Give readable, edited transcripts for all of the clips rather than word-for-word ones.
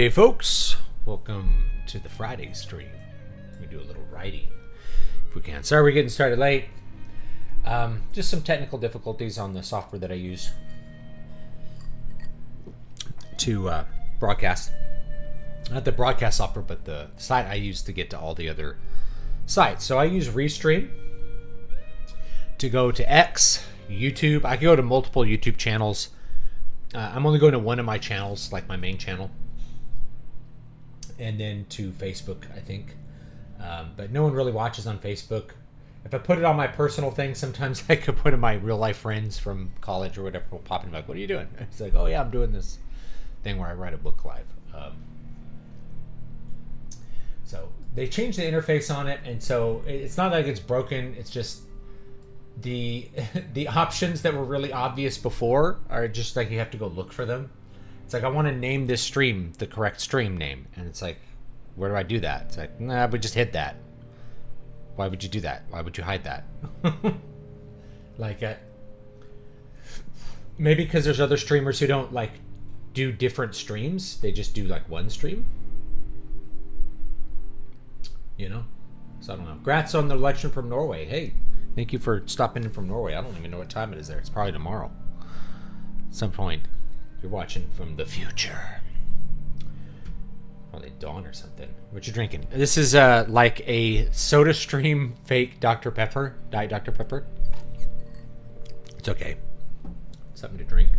Hey folks, welcome to the Friday stream. We do a little writing if we can. Sorry we're getting started late. Just some technical difficulties on the software that I use to broadcast. Not the broadcast software, but the site I use to get to all the other sites. So I use Restream to go to X, YouTube. I can go to multiple YouTube channels. I'm only going to one of my channels, like my main channel. And then to Facebook, I think. But no one really watches on Facebook. If I put it on my personal thing, sometimes I could put in my real life friends from college or whatever will pop in like, what are you doing? It's like, oh yeah, I'm doing this thing where I write a book live. So they changed the interface on it, and so it's not like it's broken. It's just the options that were really obvious before are just like you have to go look for them. It's like, I want to name this stream the correct stream name, and it's like, where do I do that? It's like, nah, we just hit that. Why would you do that? Why would you hide that? Like, maybe because there's other streamers who don't like do different streams. They just do like one stream. You know? So I don't know. Grats on the election from Norway. Hey, thank you for stopping in from Norway. I don't even know what time it is there. It's probably tomorrow. At some point. You're watching from the future. Probably dawn or something. What you drinking? This is like a Soda Stream fake Dr. Pepper. Diet Dr. Pepper. It's okay. Something to drink.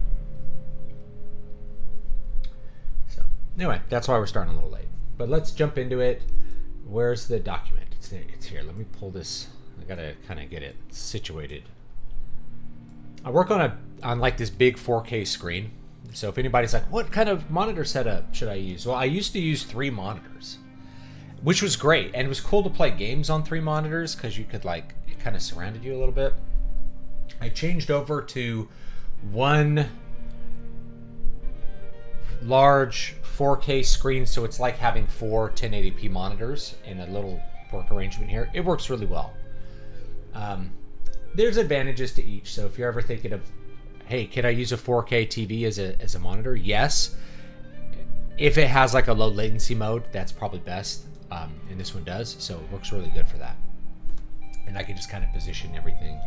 So anyway, that's why we're starting a little late. But let's jump into it. Where's the document? It's here. Let me pull this. I gotta kind of get it situated. I work on like this big 4K screen. So if anybody's like, what kind of monitor setup should I use? Well, I used to use 3 monitors, which was great. And it was cool to play games on 3 monitors because you could like, it kind of surrounded you a little bit. I changed over to one large 4K screen. So it's like having 4 1080p monitors in a little work arrangement here. It works really well. There's advantages to each. So if you're ever thinking of, hey, can I use a 4K TV as a monitor? Yes. If it has like a low latency mode, that's probably best. And this one does, so it works really good for that. And I can just kind of position everything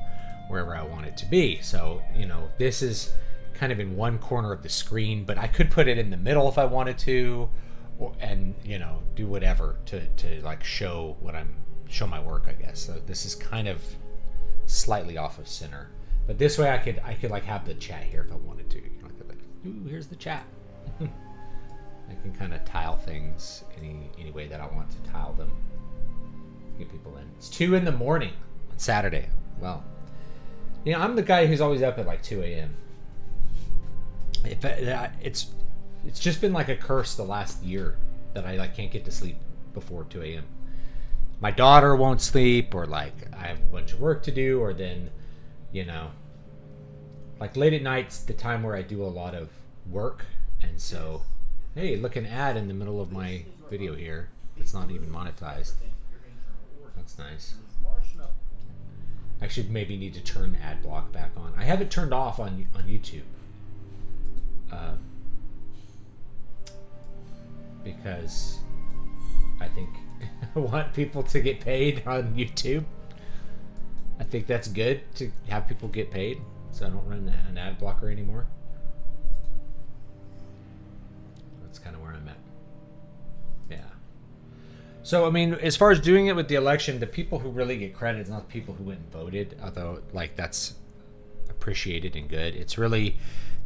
wherever I want it to be. So, you know, this is kind of in one corner of the screen, but I could put it in the middle if I wanted to, and, you know, do whatever to like show my work, I guess. So this is kind of slightly off of center. But this way I could like have the chat here if I wanted to. You know, I could like, ooh, here's the chat. I can kind of tile things any way that I want to tile them. Get people in. It's 2 in the morning on Saturday. Well, you know, I'm the guy who's always up at like 2 a.m. It's just been like a curse the last year that I like can't get to sleep before 2 a.m. My daughter won't sleep, or like I have a bunch of work to do, or then, you know, like late at night's the time where I do a lot of work. And so, hey, look, an ad in the middle of my video here. It's not even monetized. That's nice. I should maybe need to turn ad block back on. I have it turned off on YouTube. Because I think I want people to get paid on YouTube. I think that's good to have people get paid, so I don't run an ad blocker anymore. That's kind of where I'm at. Yeah. So, I mean, as far as doing it with the election, the people who really get credit is not the people who went and voted, although, like, that's appreciated and good. It's really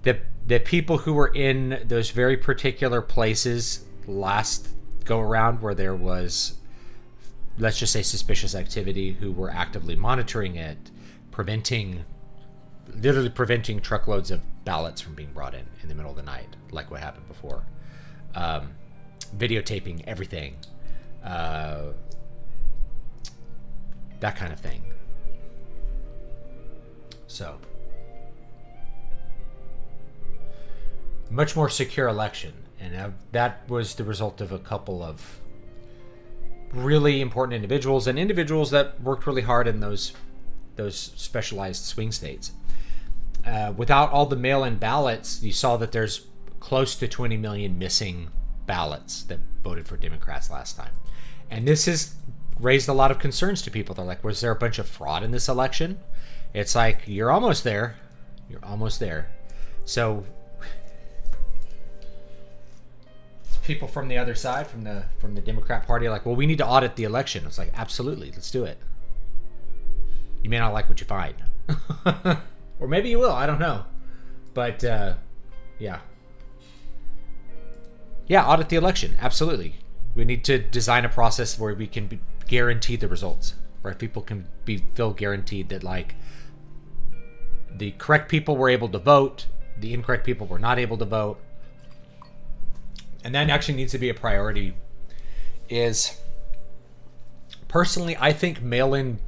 the people who were in those very particular places last go around where there was, let's just say, suspicious activity, who were actively monitoring it, literally preventing truckloads of ballots from being brought in the middle of the night, like what happened before. Videotaping everything. That kind of thing. So, much more secure election. And that was the result of a couple of really important individuals, and individuals that worked really hard in those specialized swing states. Without all the mail-in ballots, you saw that there's close to 20 million missing ballots that voted for Democrats last time. And this has raised a lot of concerns to people. They're like, was there a bunch of fraud in this election? It's like, you're almost there. You're almost there. So people from the other side, from the Democrat Party, are like, well, we need to audit the election. It's like, absolutely, let's do it. You may not like what you find. Or maybe you will, I don't know. But, yeah. Yeah, audit the election, absolutely. We need to design a process where we can guarantee the results. Where people can feel guaranteed that, like, the correct people were able to vote, the incorrect people were not able to vote. And that actually needs to be a priority. Personally, I think mail-in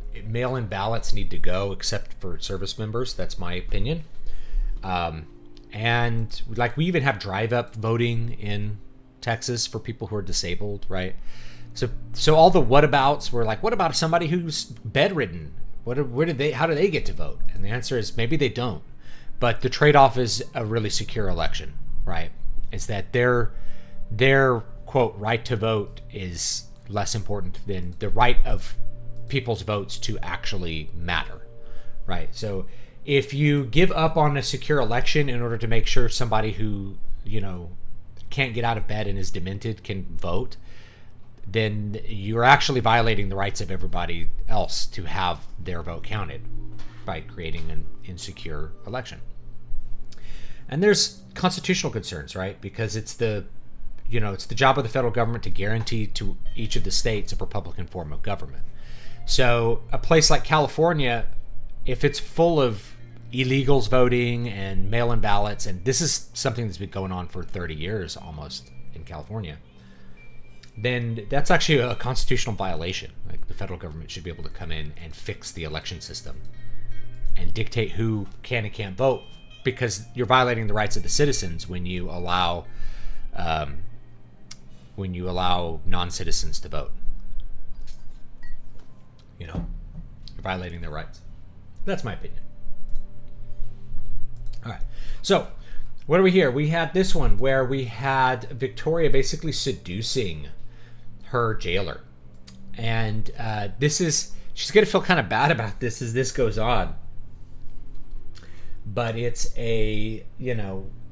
ballots need to go, except for service members. That's my opinion. And like, we even have drive-up voting in Texas for people who are disabled, right? So all the whatabouts were like, what about somebody who's bedridden? How do they get to vote? And the answer is maybe they don't. But the trade-off is a really secure election, right? Is that their quote right to vote is less important than the right of people's votes to actually matter, right? So if you give up on a secure election in order to make sure somebody who, can't get out of bed and is demented can vote, then you're actually violating the rights of everybody else to have their vote counted by creating an insecure election. And there's constitutional concerns, right? Because it's the job of the federal government to guarantee to each of the states a Republican form of government. So a place like California, if it's full of illegals voting and mail-in ballots, and this is something that's been going on for 30 years almost in California, then that's actually a constitutional violation. Like, the federal government should be able to come in and fix the election system and dictate who can and can't vote, because you're violating the rights of the citizens when you allow non-citizens to vote. You're violating their rights. That's my opinion. All right. So, what do we hear? We had this one where we had Victoria basically seducing her jailer. And she's going to feel kind of bad about this as this goes on. But it's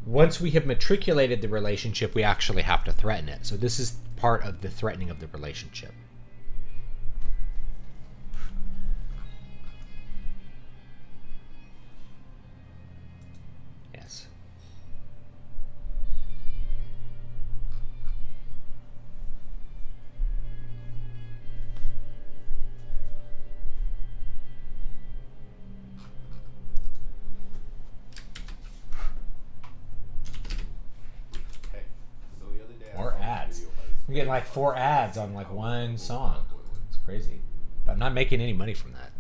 once we have matriculated the relationship, we actually have to threaten it. So this is part of the threatening of the relationship. Yes. More ads. I'm getting like 4 ads on like one song. It's crazy. But I'm not making any money from that.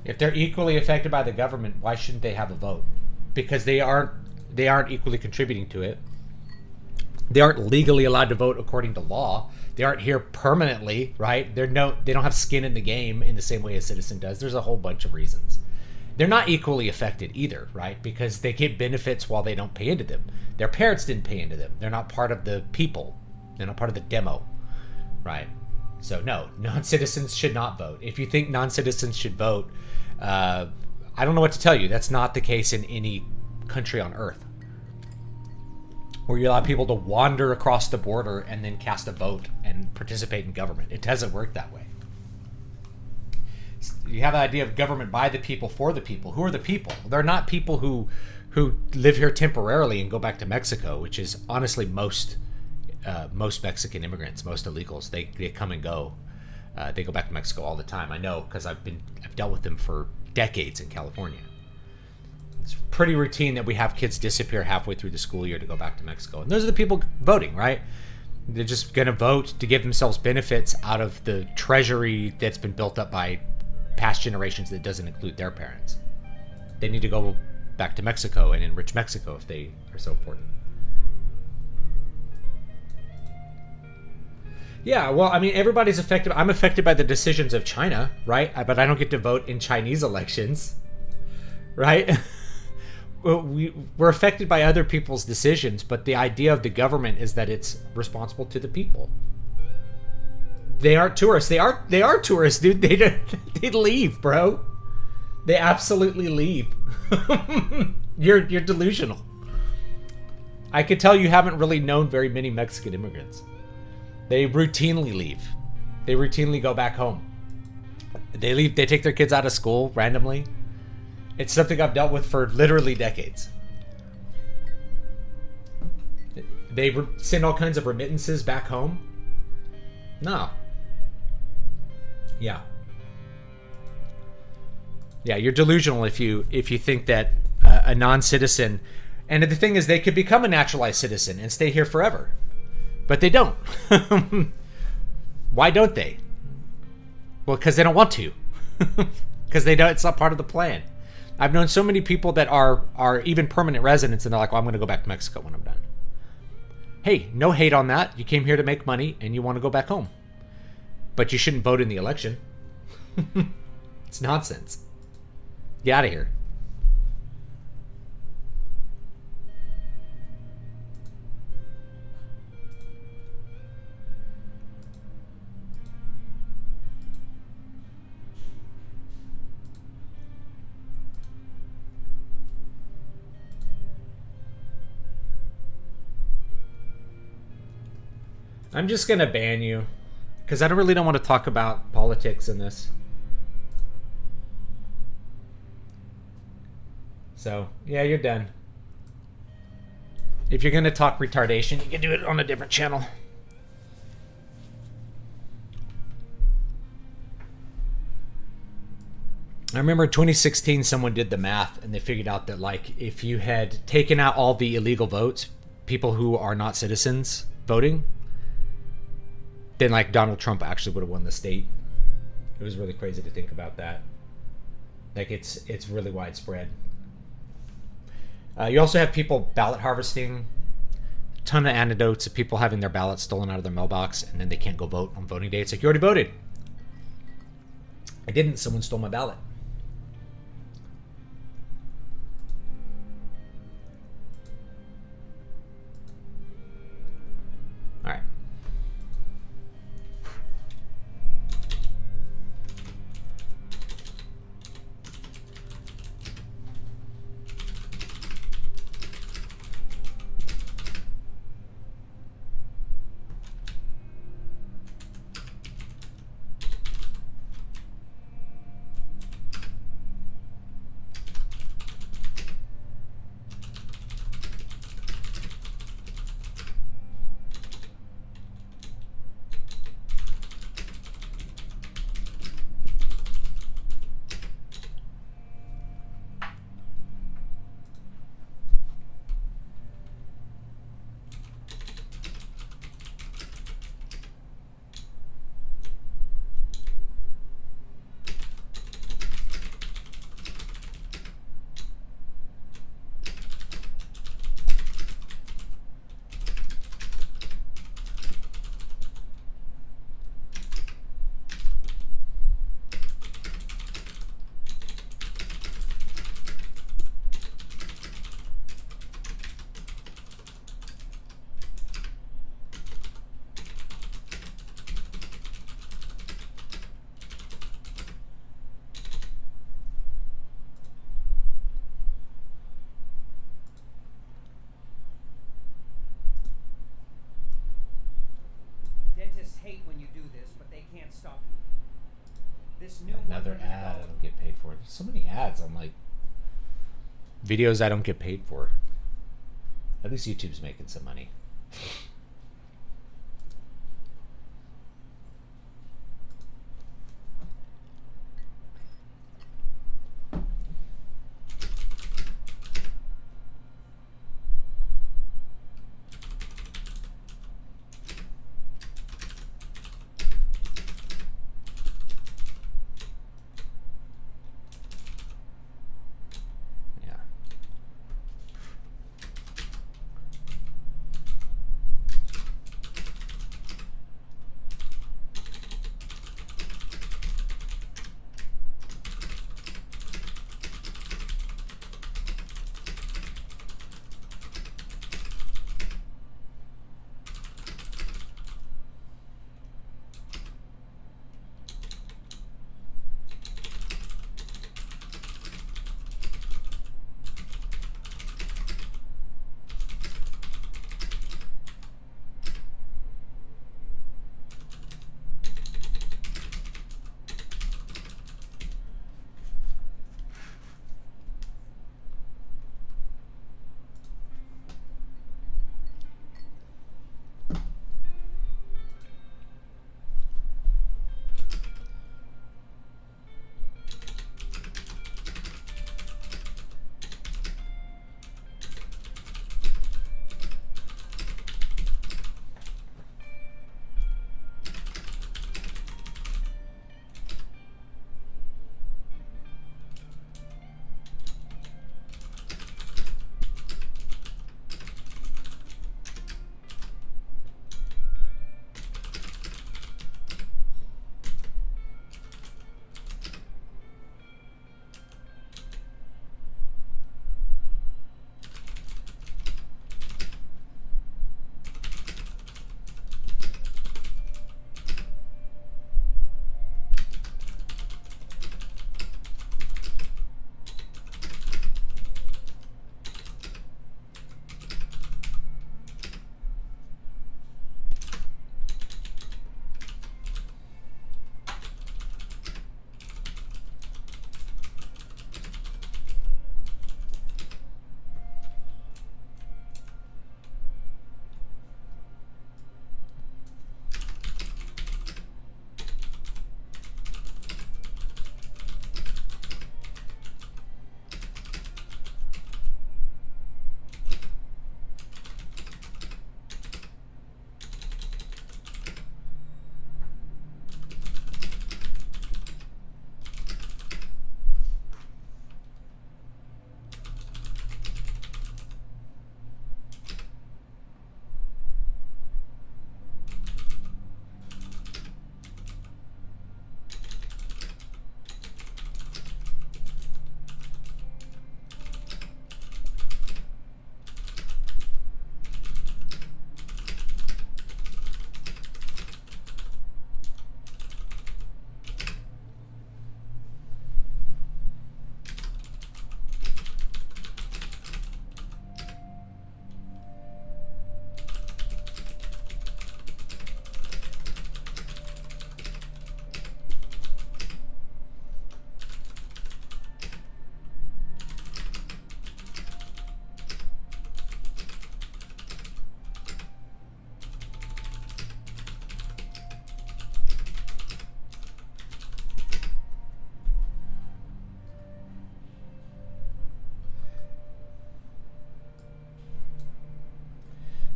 If they're equally affected by the government, why shouldn't they have a vote? Because they aren't equally contributing to it. They aren't legally allowed to vote according to law. They aren't here permanently, right? They don't have skin in the game in the same way a citizen does. There's a whole bunch of reasons. They're not equally affected either, right? Because they get benefits while they don't pay into them. Their parents didn't pay into them. They're not part of the people. They're not part of the demo, right? So no, non-citizens should not vote. If you think non-citizens should vote, I don't know what to tell you. That's not the case in any country on earth, where you allow people to wander across the border and then cast a vote and participate in government. It doesn't work that way. You have an idea of government by the people, for the people. Who are the people? They're not people who live here temporarily and go back to Mexico, which is honestly most Mexican immigrants, most illegals. They come and go. They go back to Mexico all the time. I know, because I've dealt with them for decades in California. It's pretty routine that we have kids disappear halfway through the school year to go back to Mexico. And those are the people voting, right? They're just going to vote to give themselves benefits out of the treasury that's been built up by past generations that doesn't include their parents. They need to go back to Mexico and enrich Mexico if they are so important. Yeah, well, I mean, everybody's affected. I'm affected by the decisions of China, right? But I don't get to vote in Chinese elections, right? We're affected by other people's decisions, but the idea of the government is that it's responsible to the people. They aren't tourists. They are tourists, dude. They leave, bro. They absolutely leave. You're delusional. I could tell you haven't really known very many Mexican immigrants. They routinely leave. They routinely go back home. They leave. They take their kids out of school randomly. It's something I've dealt with for literally decades. They send all kinds of remittances back home. No. Yeah. Yeah, you're delusional if you think that a non-citizen, and the thing is, they could become a naturalized citizen and stay here forever, but they don't. Why don't they? Well, because they don't want to. Because they don't. It's not part of the plan. I've known so many people that are even permanent residents, and they're like, well, I'm going to go back to Mexico when I'm done. Hey, no hate on that. You came here to make money, and you want to go back home. But you shouldn't vote in the election. It's nonsense. Get out of here. I'm just going to ban you, because I really don't want to talk about politics in this. So, yeah, you're done. If you're going to talk retardation, you can do it on a different channel. I remember in 2016, someone did the math, and they figured out that, like, if you had taken out all the illegal votes, people who are not citizens voting, then, like, Donald Trump actually would have won the state. It was really crazy to think about that. Like, it's really widespread. You also have people ballot harvesting. A ton of anecdotes of people having their ballots stolen out of their mailbox, and then they can't go vote on voting day. It's like, you already voted. I didn't. Someone stole my ballot. All right. Another ad I don't get paid for. There's so many ads on like videos I don't get paid for. At least YouTube's making some money.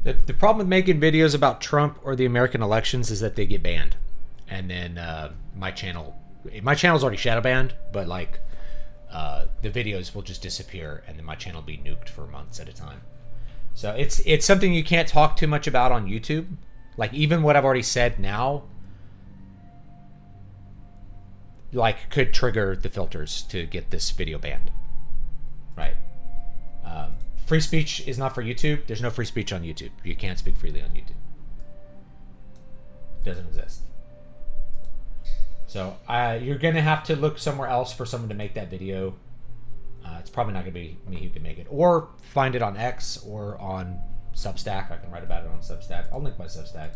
The problem with making videos about Trump or the American elections is that they get banned, and then my channel's already shadow banned, but like the videos will just disappear, and then my channel will be nuked for months at a time. So it's something you can't talk too much about on YouTube. Like even what I've already said now, like could trigger the filters to get this video banned, right? Free speech is not for YouTube. There's no free speech on YouTube. You can't speak freely on YouTube. It doesn't exist. So you're going to have to look somewhere else for someone to make that video. It's probably not going to be me who can make it. Or find it on X or on Substack. I can write about it on Substack. I'll link my Substack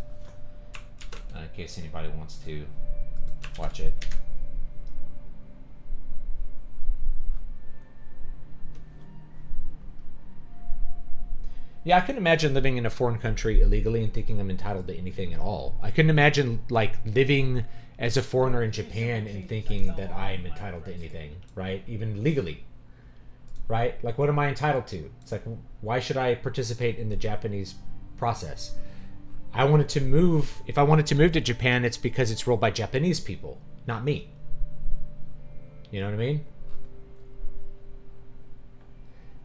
in case anybody wants to watch it. Yeah, I couldn't imagine living in a foreign country illegally and thinking I'm entitled to anything at all. I couldn't imagine like living as a foreigner in Japan and thinking that I'm entitled to anything, right? Even legally, right? Like, what am I entitled to? It's like, why should I participate in the Japanese process? I wanted to move. If I wanted to move to Japan, it's because it's ruled by Japanese people, not me. You know what I mean?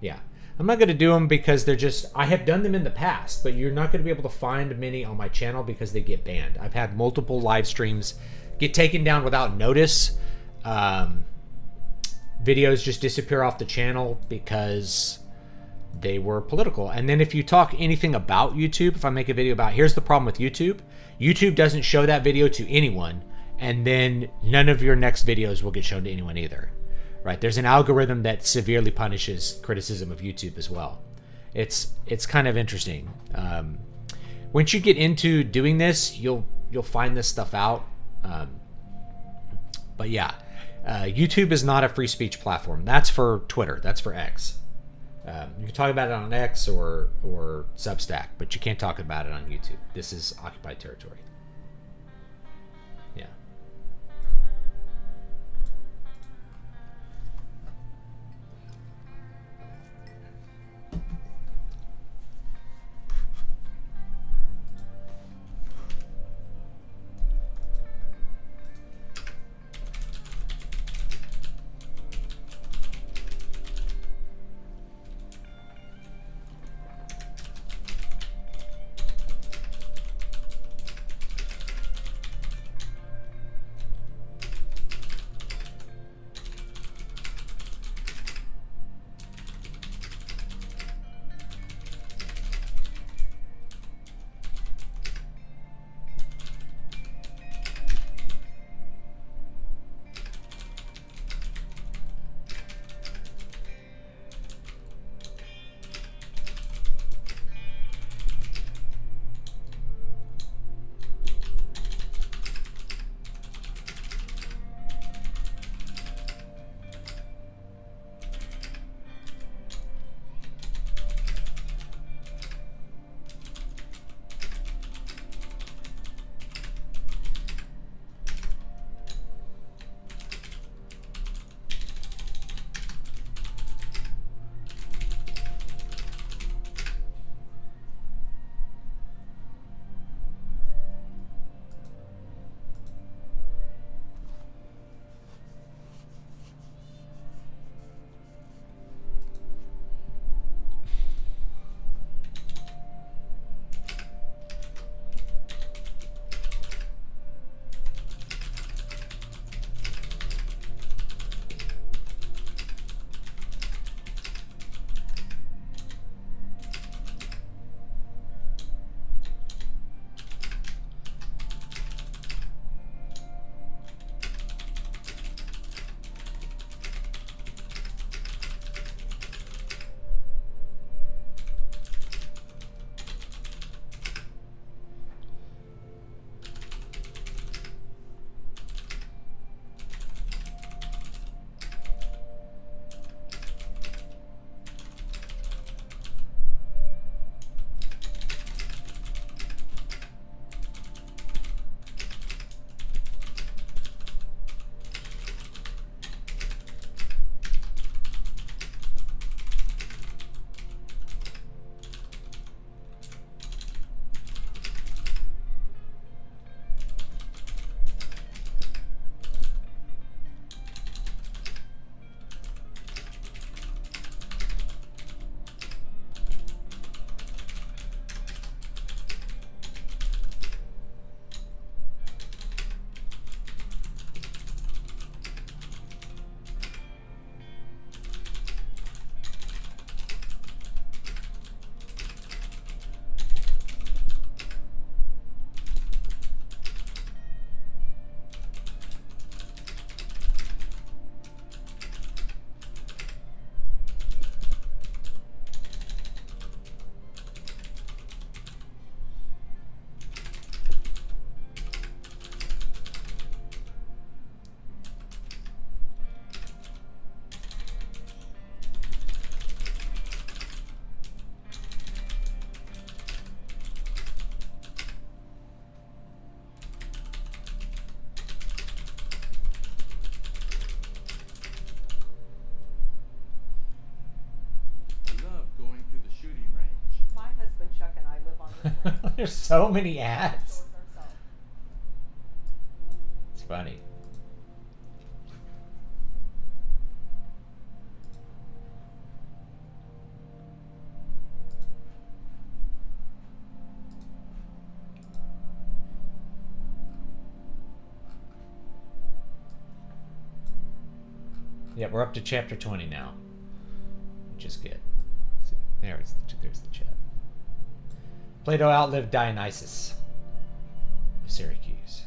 Yeah. I'm not going to do them because they're just, I have done them in the past, but you're not going to be able to find many on my channel because they get banned. I've had multiple live streams get taken down without notice. Videos just disappear off the channel because they were political. And then if you talk anything about YouTube, if I make a video about, here's the problem with YouTube. YouTube doesn't show that video to anyone, and then none of your next videos will get shown to anyone either. Right? There's an algorithm that severely punishes criticism of YouTube as well. It's kind of interesting. Once you get into doing this, you'll find this stuff out. But yeah, YouTube is not a free speech platform. That's for Twitter. That's for X. You can talk about it on X or Substack, but you can't talk about it on YouTube. This is occupied territory. Yeah. There's so many ads. It's funny. Yeah, we're up to chapter 20 now, which is good. There's the chat. Plato outlived Dionysus of Syracuse.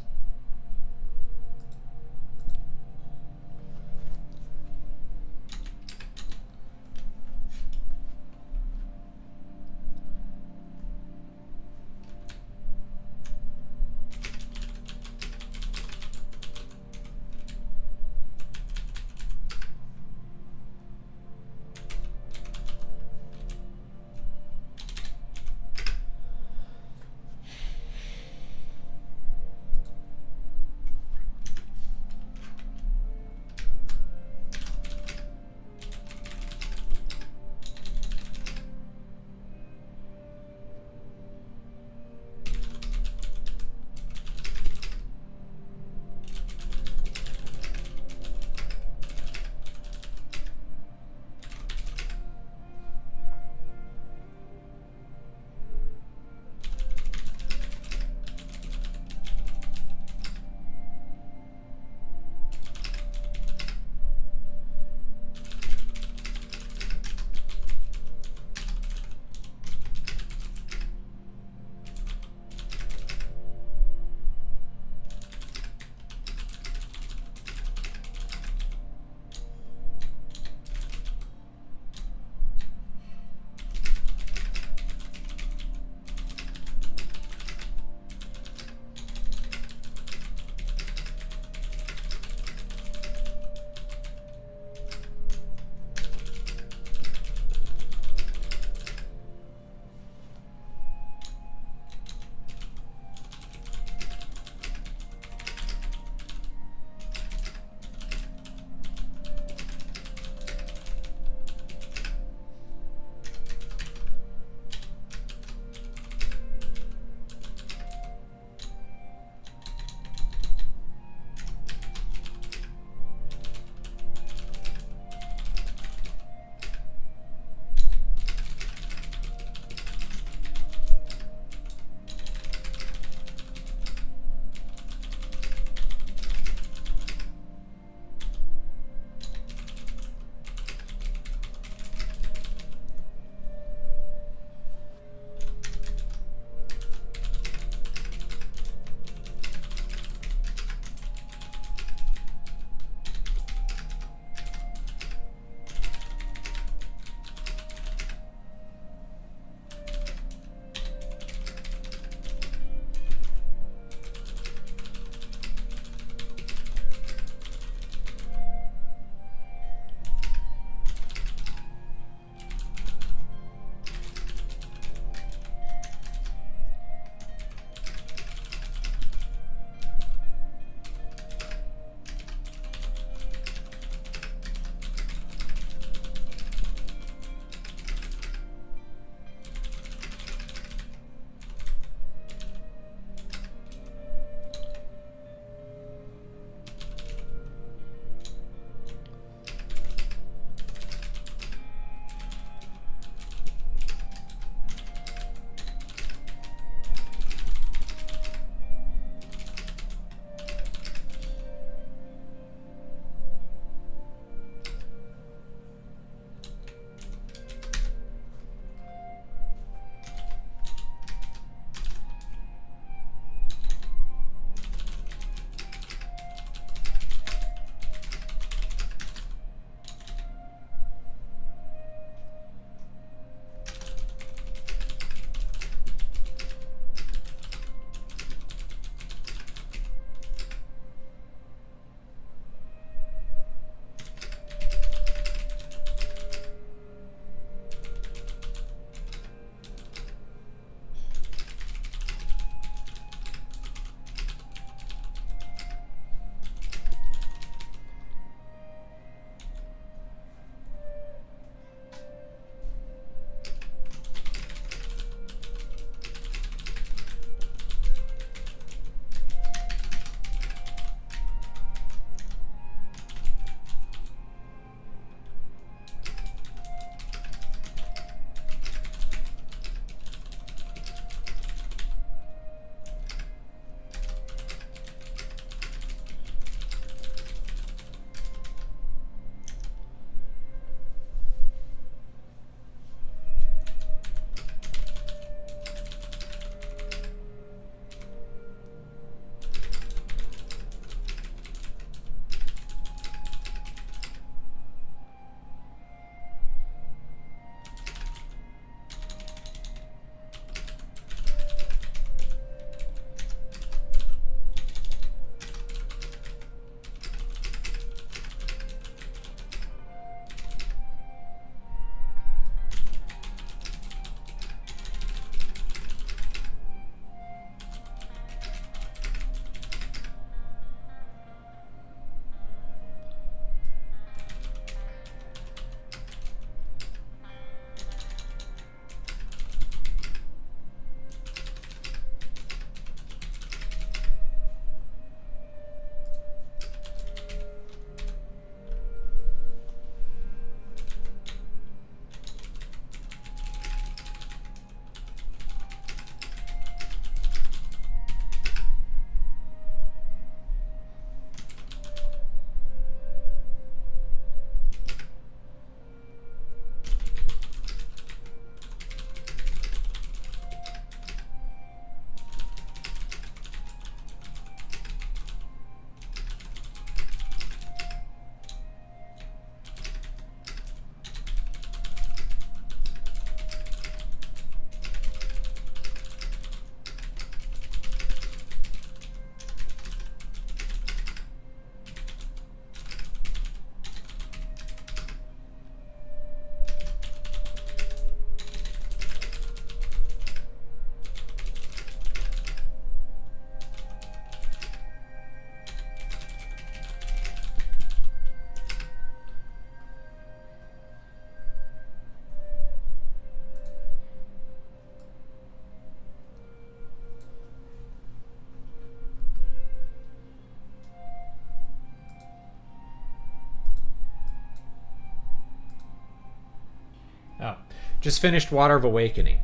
Oh, just finished Water of Awakening.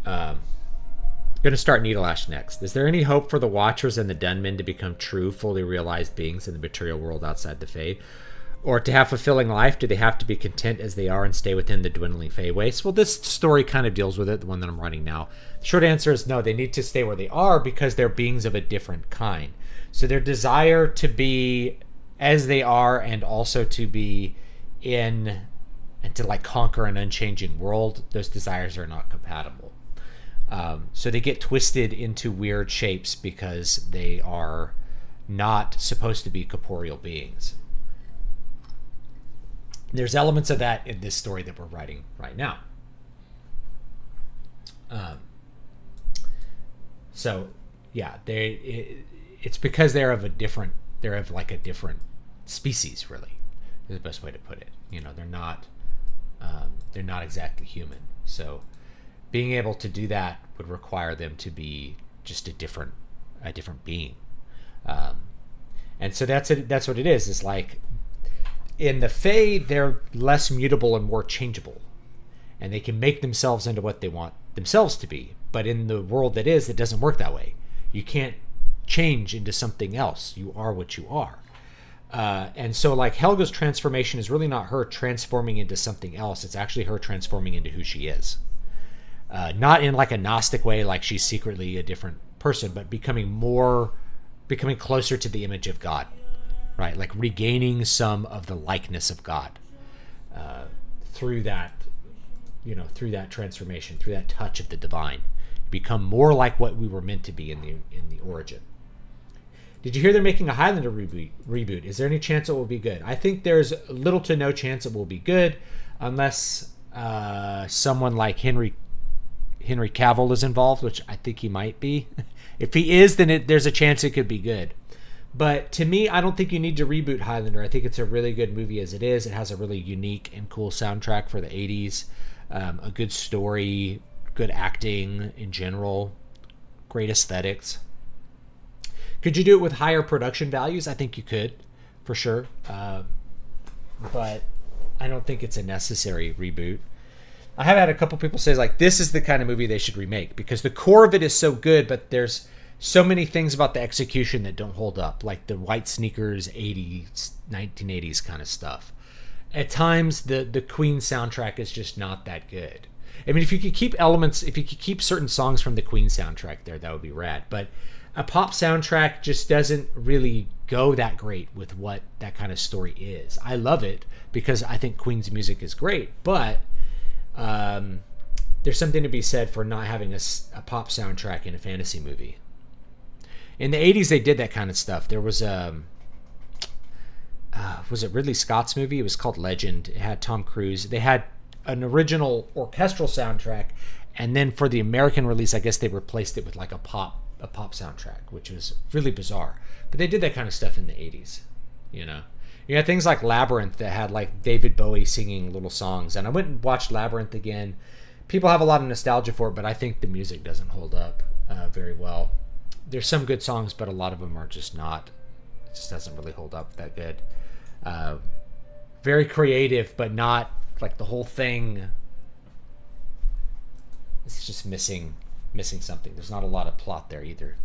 Going to start Needle Ash next. Is there any hope for the Watchers and the Dunmen to become true, fully realized beings in the material world outside the Fae? Or to have fulfilling life, do they have to be content as they are and stay within the dwindling Fae waste? Well, this story kind of deals with it, the one that I'm writing now. The short answer is no, they need to stay where they are because they're beings of a different kind. So their desire to be as they are and also to be in and to like conquer an unchanging world, those desires are not compatible. So they get twisted into weird shapes because they are not supposed to be corporeal beings. There's elements of that in this story that we're writing right now. So yeah, it's because they're of a different species, really, is the best way to put it. You know, they're not exactly human. So being able to do that would require them to be just a different being. And so that's what it is. It's like in the Fae, they're less mutable and more changeable, and they can make themselves into what they want themselves to be. But in the world that is, it doesn't work that way. You can't change into something else. You are what you are. And so like Helga's transformation is really not her transforming into something else. It's actually her transforming into who she is. Not in like a Gnostic way, like she's secretly a different person, but becoming closer to the image of God, right? Like regaining some of the likeness of God through that transformation, through that touch of the divine, become more like what we were meant to be in the origin. Did you hear they're making a Highlander reboot? Is there any chance it will be good? I think there's little to no chance it will be good unless someone like Henry Cavill is involved, which I think he might be. If he is, then there's a chance it could be good. But to me, I don't think you need to reboot Highlander. I think it's a really good movie as it is. It has a really unique and cool soundtrack for the 80s, a good story, good acting in general, great aesthetics. Could you do it with higher production values? I think you could, for sure. But I don't think it's a necessary reboot. I have had a couple people say, like, this is the kind of movie they should remake because the core of it is so good, but there's so many things about the execution that don't hold up, like the white sneakers 1980s kind of stuff. At times, the Queen soundtrack is just not that good. I mean, if you could keep certain songs from the Queen soundtrack there, that would be rad. But a pop soundtrack just doesn't really go that great with what that kind of story is. I love it because I think Queen's music is great, but there's something to be said for not having a pop soundtrack in a fantasy movie. In the 80s, they did that kind of stuff. There was was it Ridley Scott's movie? It was called Legend. It had Tom Cruise. They had an original orchestral soundtrack, and then for the American release, I guess they replaced it with like a pop soundtrack, which was really bizarre. But they did that kind of stuff in the 80s, you know. You had things like Labyrinth that had like David Bowie singing little songs, and I went and watched Labyrinth again. People have a lot of nostalgia for it, but I think the music doesn't hold up very well. There's some good songs, but a lot of them are just not. It just doesn't really hold up that good. Very creative, but not like the whole thing. It's just missing something. There's not a lot of plot there either.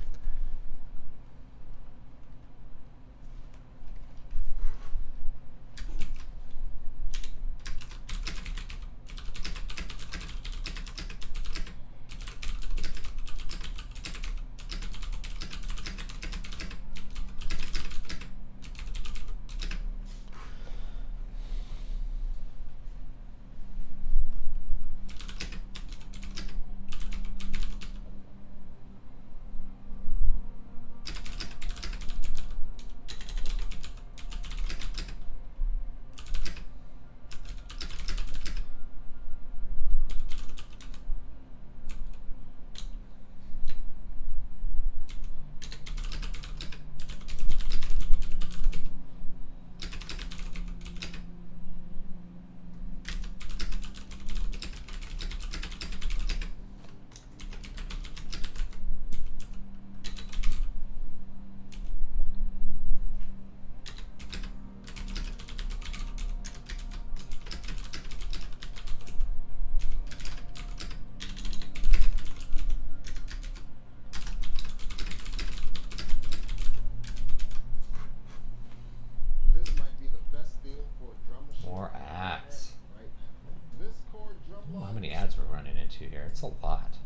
That's a lot.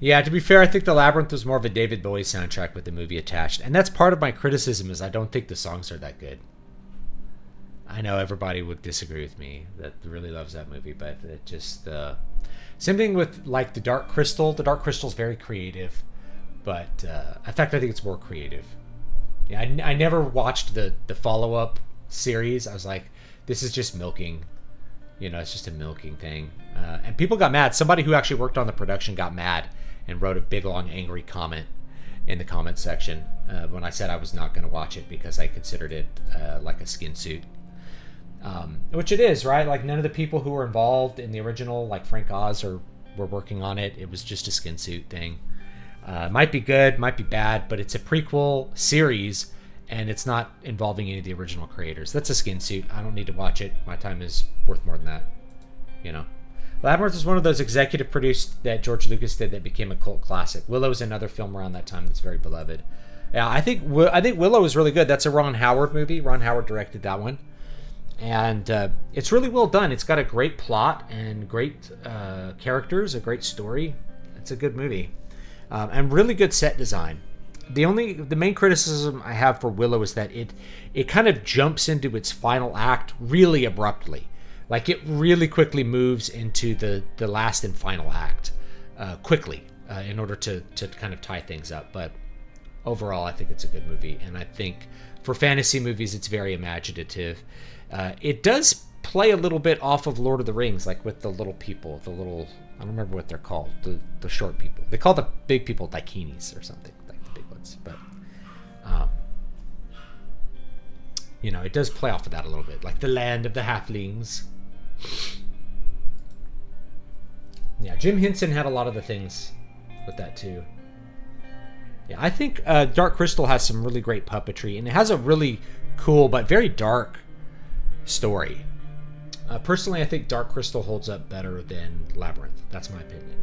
Yeah, to be fair, I think The Labyrinth was more of a David Bowie soundtrack with the movie attached. And that's part of my criticism is I don't think the songs are that good. I know everybody would disagree with me that really loves that movie, but it just... same thing with, like, The Dark Crystal. The Dark Crystal's very creative, but in fact, I think it's more creative. Yeah, I never watched the follow-up series. I was like, this is just milking. You know, it's just a milking thing. And people got mad. Somebody who actually worked on the production got mad and wrote a big, long, angry comment in the comment section when I said I was not going to watch it because I considered it like a skin suit. Which it is, right? Like, none of the people who were involved in the original, like Frank Oz, were working on it. It was just a skin suit thing. Might be good, might be bad, but it's a prequel series, and it's not involving any of the original creators. That's a skin suit. I don't need to watch it. My time is worth more than that. You know? Labyrinth is one of those executive produced that George Lucas did that became a cult classic. Willow is another film around that time that's very beloved. Yeah, I think Willow is really good. That's a Ron Howard movie. Ron Howard directed that one. And it's really well done. It's got a great plot and great characters, a great story. It's a good movie. And really good set design. The main criticism I have for Willow is that it kind of jumps into its final act really abruptly. Like, it really quickly moves into the last and final act quickly in order to kind of tie things up. But overall, I think it's a good movie. And I think for fantasy movies, it's very imaginative. It does play a little bit off of Lord of the Rings, like with the little people, I don't remember what they're called, the short people. They call the big people dakinis or something, like the big ones. But, you know, it does play off of that a little bit, like the land of the halflings. Yeah, Jim Henson had a lot of the things with that too. Yeah, I think Dark Crystal has some really great puppetry, and it has a really cool but very dark story. Personally, I think Dark Crystal holds up better than Labyrinth. That's my opinion.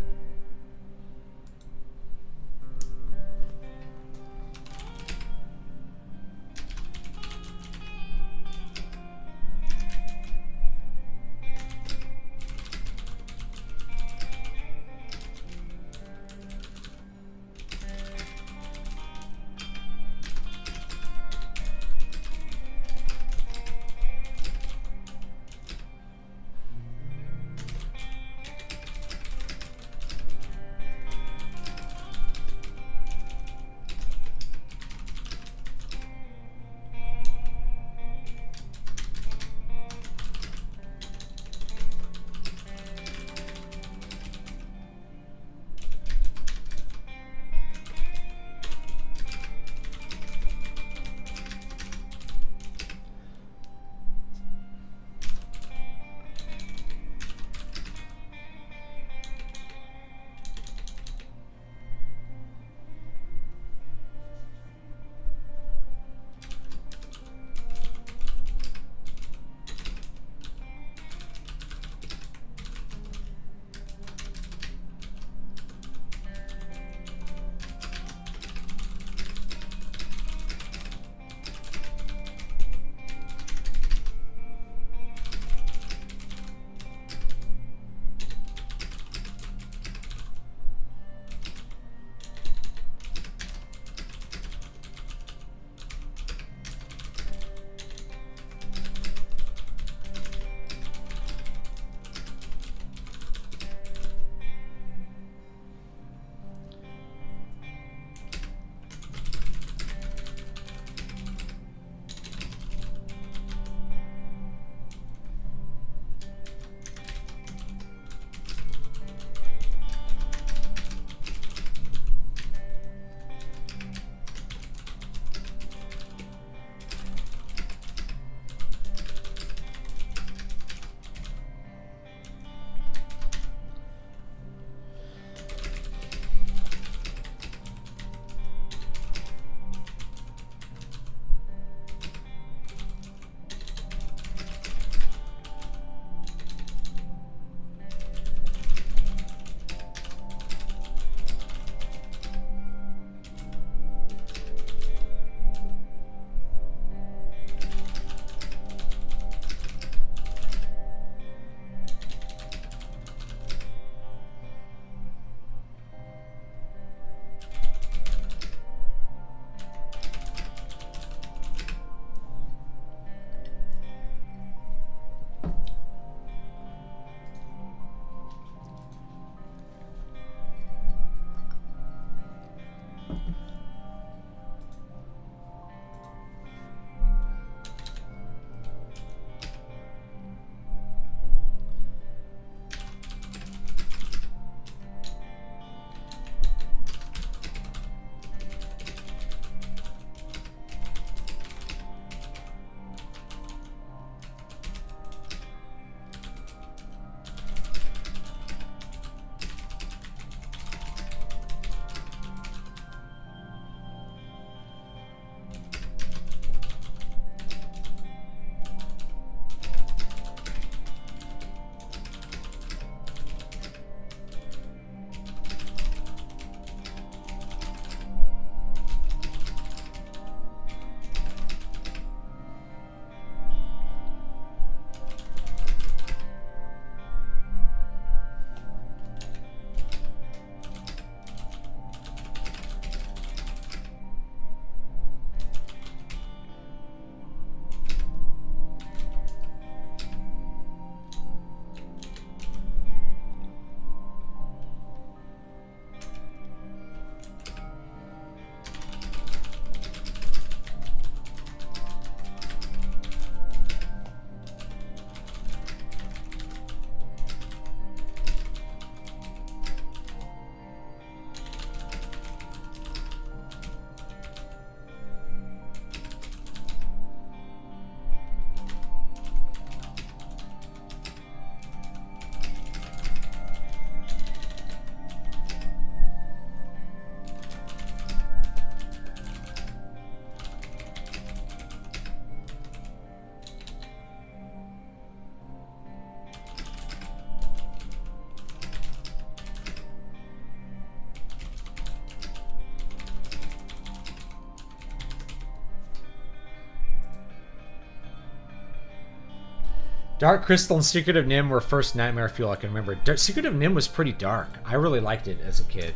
Dark Crystal and Secret of Nim were first nightmare fuel I can remember. Secret of Nim was pretty dark. I really liked it as a kid,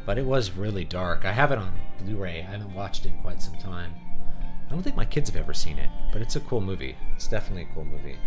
but it was really dark. I have it on Blu-ray. I haven't watched it in quite some time. I don't think my kids have ever seen it, but it's a cool movie. It's definitely a cool movie.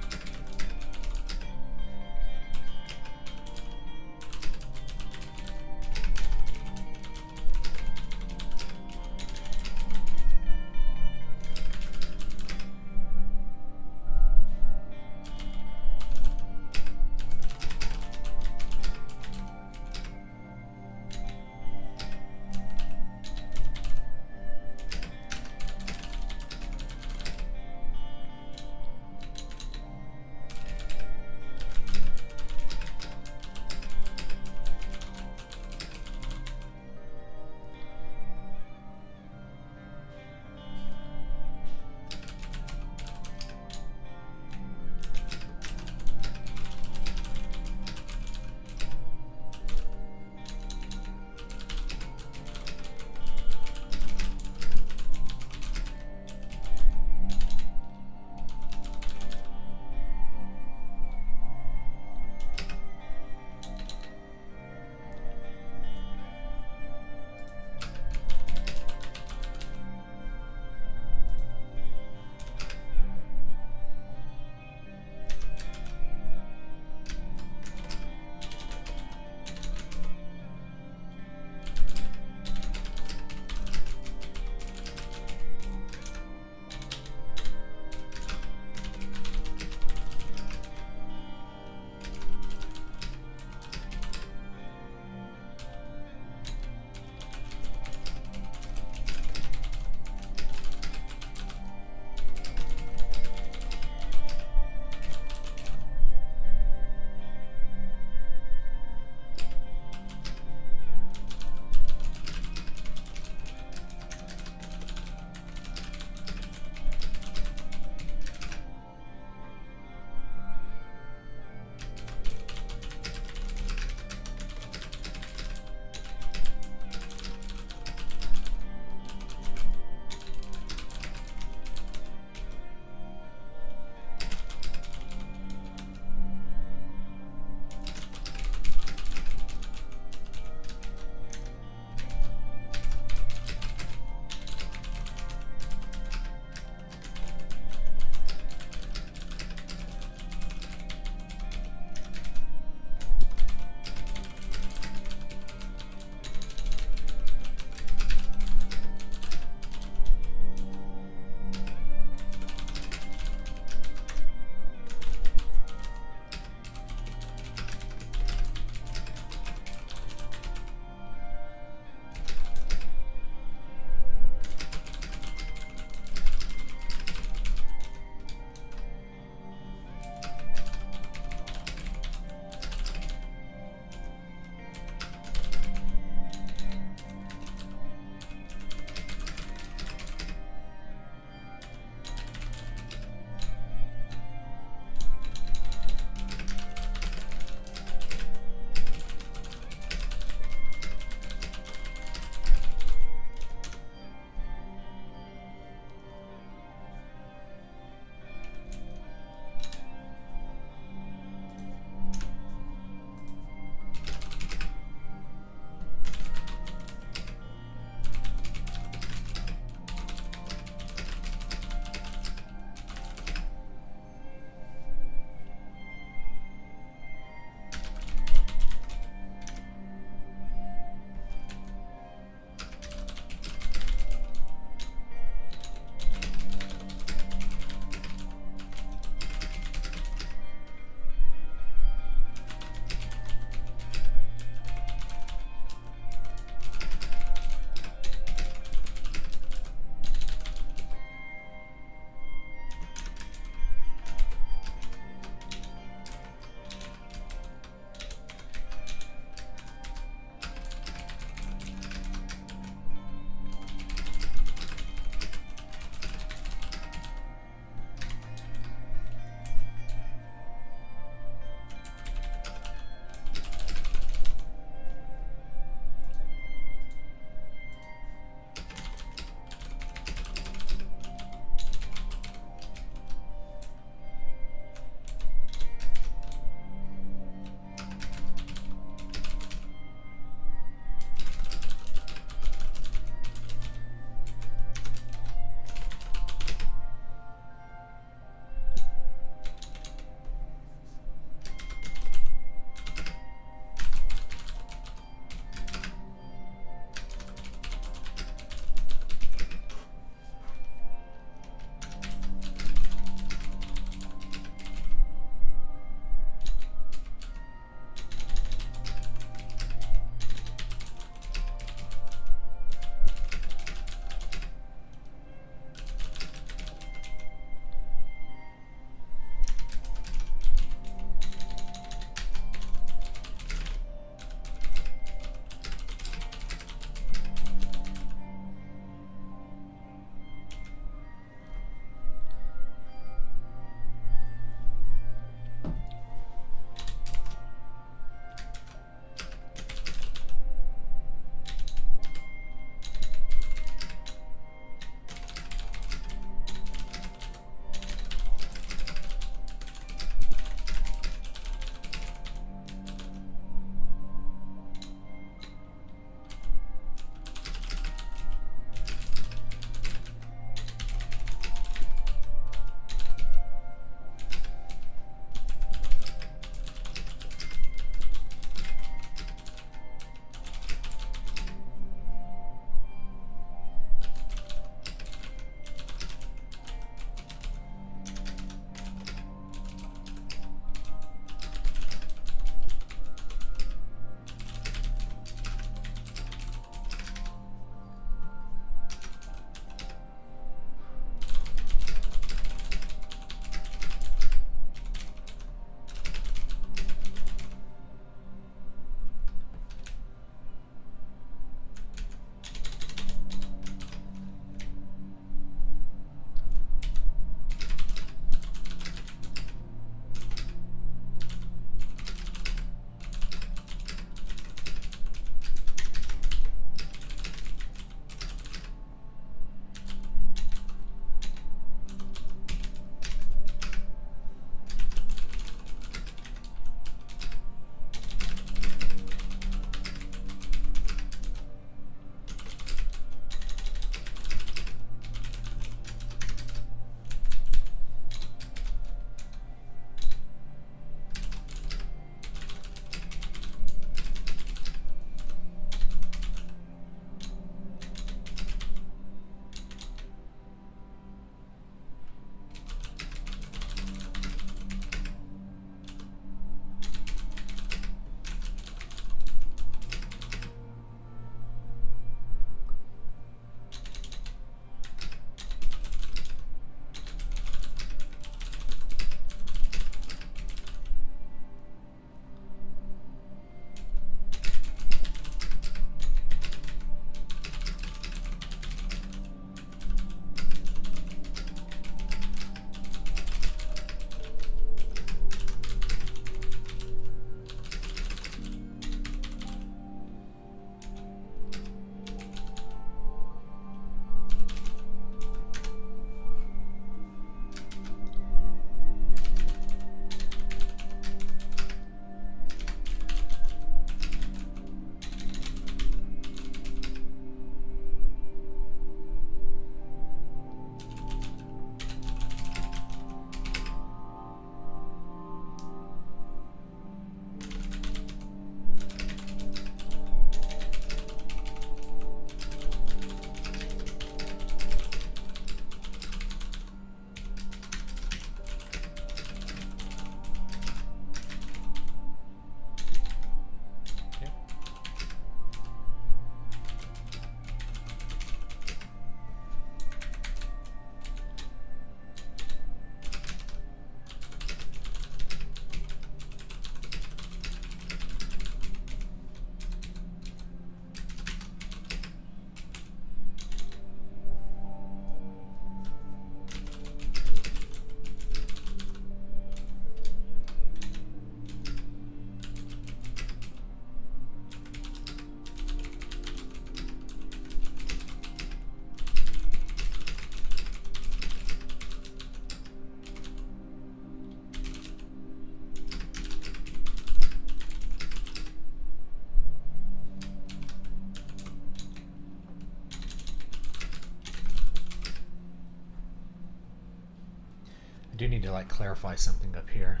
I do need to like clarify something up here.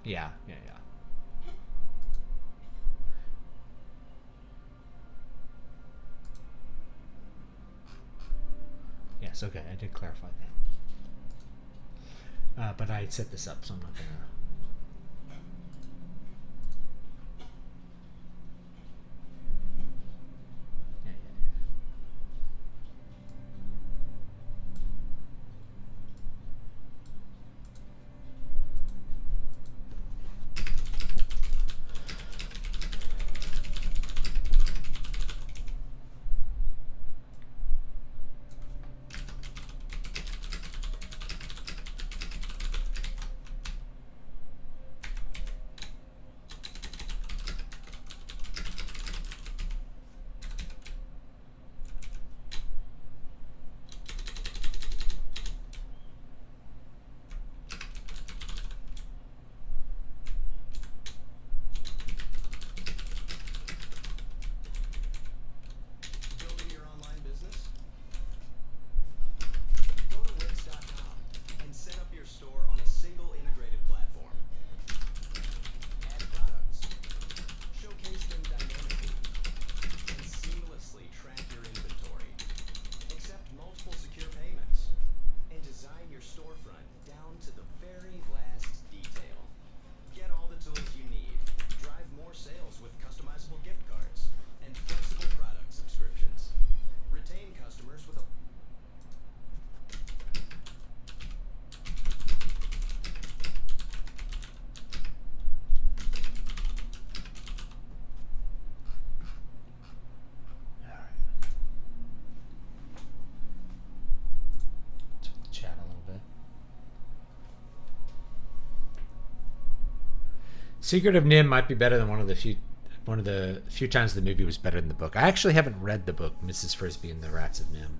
Yeah. Yes, okay, I did clarify that. But I set this up, so I'm not gonna. Secret of Nim might be better than one of the few times the movie was better than the book. I actually haven't read the book Mrs. Frisbee and the Rats of Nim.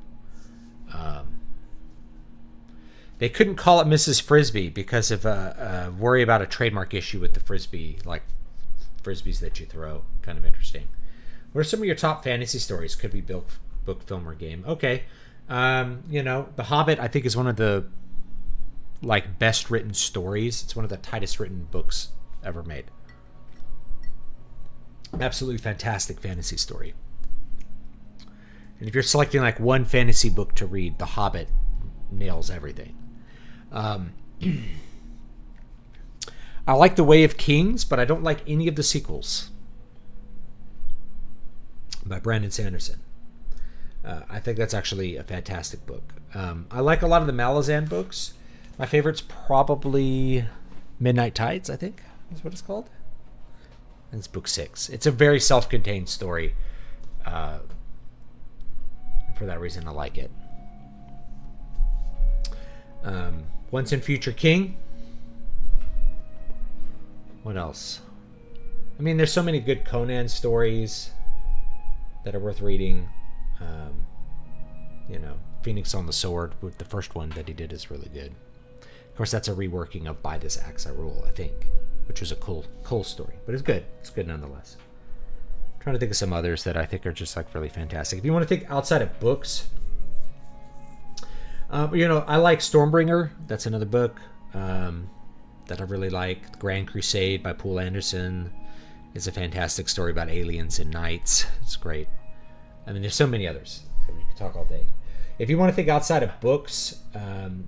They couldn't call it Mrs. Frisbee because of a worry about a trademark issue with the frisbee, like frisbees that you throw. Kind of interesting. What are some of your top fantasy stories? Could be book, film, or game. Okay, The Hobbit I think is one of the like best written stories. It's one of the tightest written books ever made. Absolutely fantastic fantasy story. And if you're selecting like one fantasy book to read, The Hobbit nails everything. I like The Way of Kings, but I don't like any of the sequels by Brandon Sanderson. I think that's actually a fantastic book. I like a lot of the Malazan books. My favorite's probably Midnight Tides, I think is what it's called. And it's book 6. It's a very self-contained story. For that reason, I like it. Once and Future King. What else? I mean, there's so many good Conan stories that are worth reading. Phoenix on the Sword, with the first one that he did, is really good. Of course, that's a reworking of By This Axe I Rule, I think, which was a cool story, but it's good. It's good nonetheless. I'm trying to think of some others that I think are just like really fantastic. If you want to think outside of books, I like Stormbringer. That's another book that I really like. Grand Crusade by Poul Anderson is a fantastic story about aliens and knights. It's great. I mean, there's so many others. We could talk all day. If you want to think outside of books,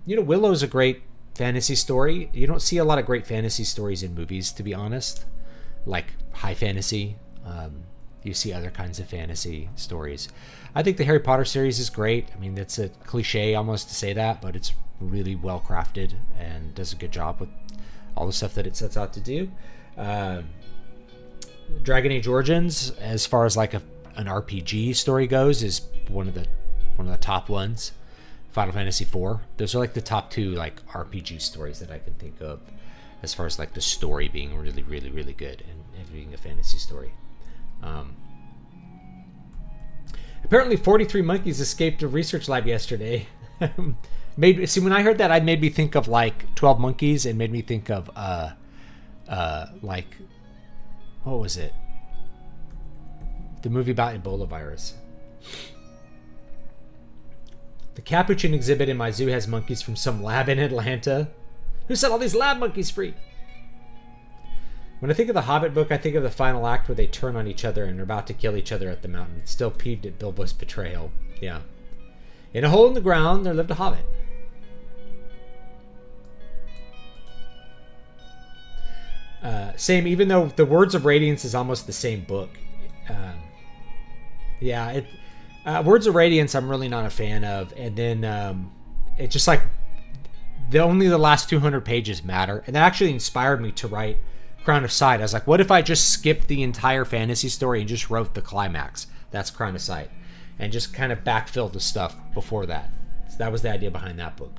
Willow's a great fantasy story. You don't see a lot of great fantasy stories in movies, to be honest. Like high fantasy. You see other kinds of fantasy stories. I think the Harry Potter series is great. I mean, it's a cliche almost to say that, but it's really well crafted and does a good job with all the stuff that it sets out to do. Dragon Age Origins, as far as like an RPG story goes, is one of the top ones. Final Fantasy IV. Those are like the top 2 like RPG stories that I can think of, as far as like the story being really, really, really good and being a fantasy story. Apparently 43 monkeys escaped a research lab yesterday. When I heard that, it made me think of like 12 Monkeys and made me think of what what was it? The movie about Ebola virus. The Capuchin exhibit in my zoo has monkeys from some lab in Atlanta. Who set all these lab monkeys free? When I think of the Hobbit book, I think of the final act where they turn on each other and are about to kill each other at the mountain, still peeved at Bilbo's betrayal. Yeah. In a hole in the ground, there lived a hobbit. Same, even though the Words of Radiance is almost the same book. Words of Radiance I'm really not a fan of. And then it just like, only the last 200 pages matter. And that actually inspired me to write Crown of Sight. I was like, what if I just skipped the entire fantasy story and just wrote the climax? That's Crown of Sight. And just kind of backfilled the stuff before that. So that was the idea behind that book.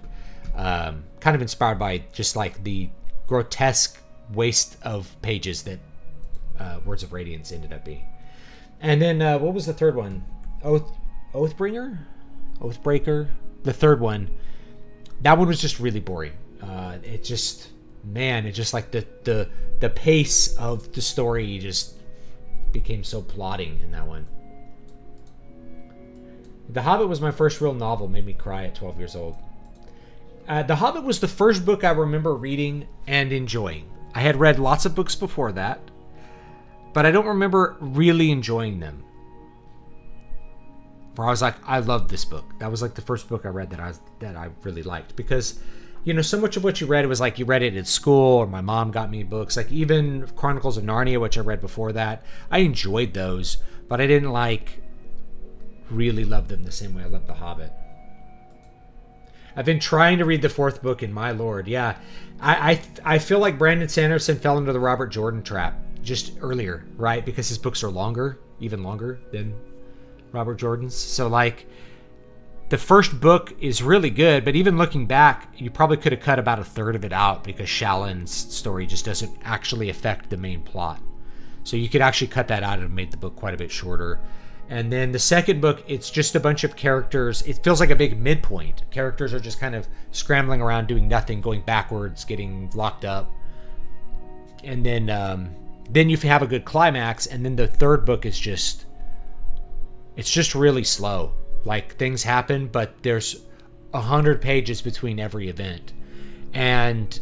Kind of inspired by just like the grotesque waste of pages that Words of Radiance ended up being. And then what was the third one? Oathbreaker? The third one. That one was just really boring. It just like the pace of the story just became so plodding in that one. The Hobbit was my first real novel, made me cry at 12 years old. The Hobbit was the first book I remember reading and enjoying. I had read lots of books before that, but I don't remember really enjoying them. Where I was like, I love this book. That was like the first book I read that I really liked, because you know, so much of what you read was like you read it at school, or my mom got me books. Like even Chronicles of Narnia, which I read before that, I enjoyed those, but I didn't like really love them the same way I loved The Hobbit. I've been trying to read the fourth book, and my lord, yeah, I feel like Brandon Sanderson fell into the Robert Jordan trap just earlier, right? Because his books are longer, even longer than Robert Jordan's. So like, the first book is really good, but even looking back, you probably could have cut about a third of it out because Shallan's story just doesn't actually affect the main plot. So you could actually cut that out and made the book quite a bit shorter. And then the second book, it's just a bunch of characters. It feels like a big midpoint. Characters are just kind of scrambling around, doing nothing, going backwards, getting locked up. And then you have a good climax. And then the third book is just, it's just really slow. Like things happen, but there's 100 pages between every event. And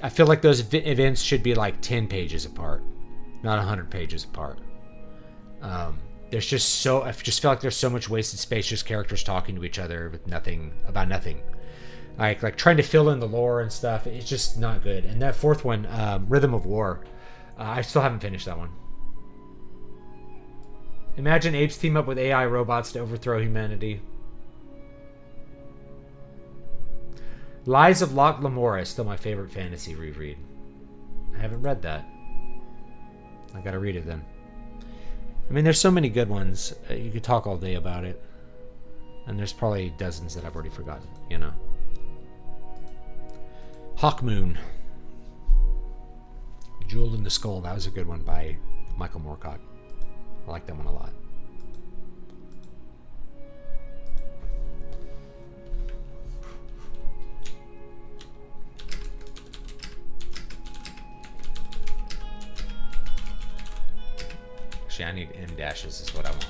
I feel like those events should be like 10 pages apart, not 100 pages apart. I just feel like there's so much wasted space, just characters talking to each other with nothing about nothing. Like trying to fill in the lore and stuff. It's just not good. And that fourth one, Rhythm of War, I still haven't finished that one. Imagine apes team up with AI robots to overthrow humanity. Lies of Locke Lamora is still my favorite fantasy reread. I haven't read that. I gotta read it then. I mean, there's so many good ones. You could talk all day about it. And there's probably dozens that I've already forgotten, you know. Hawkmoon. Jewel in the Skull. That was a good one by Michael Moorcock. I like that one a lot. Actually, I need M dashes is what I want.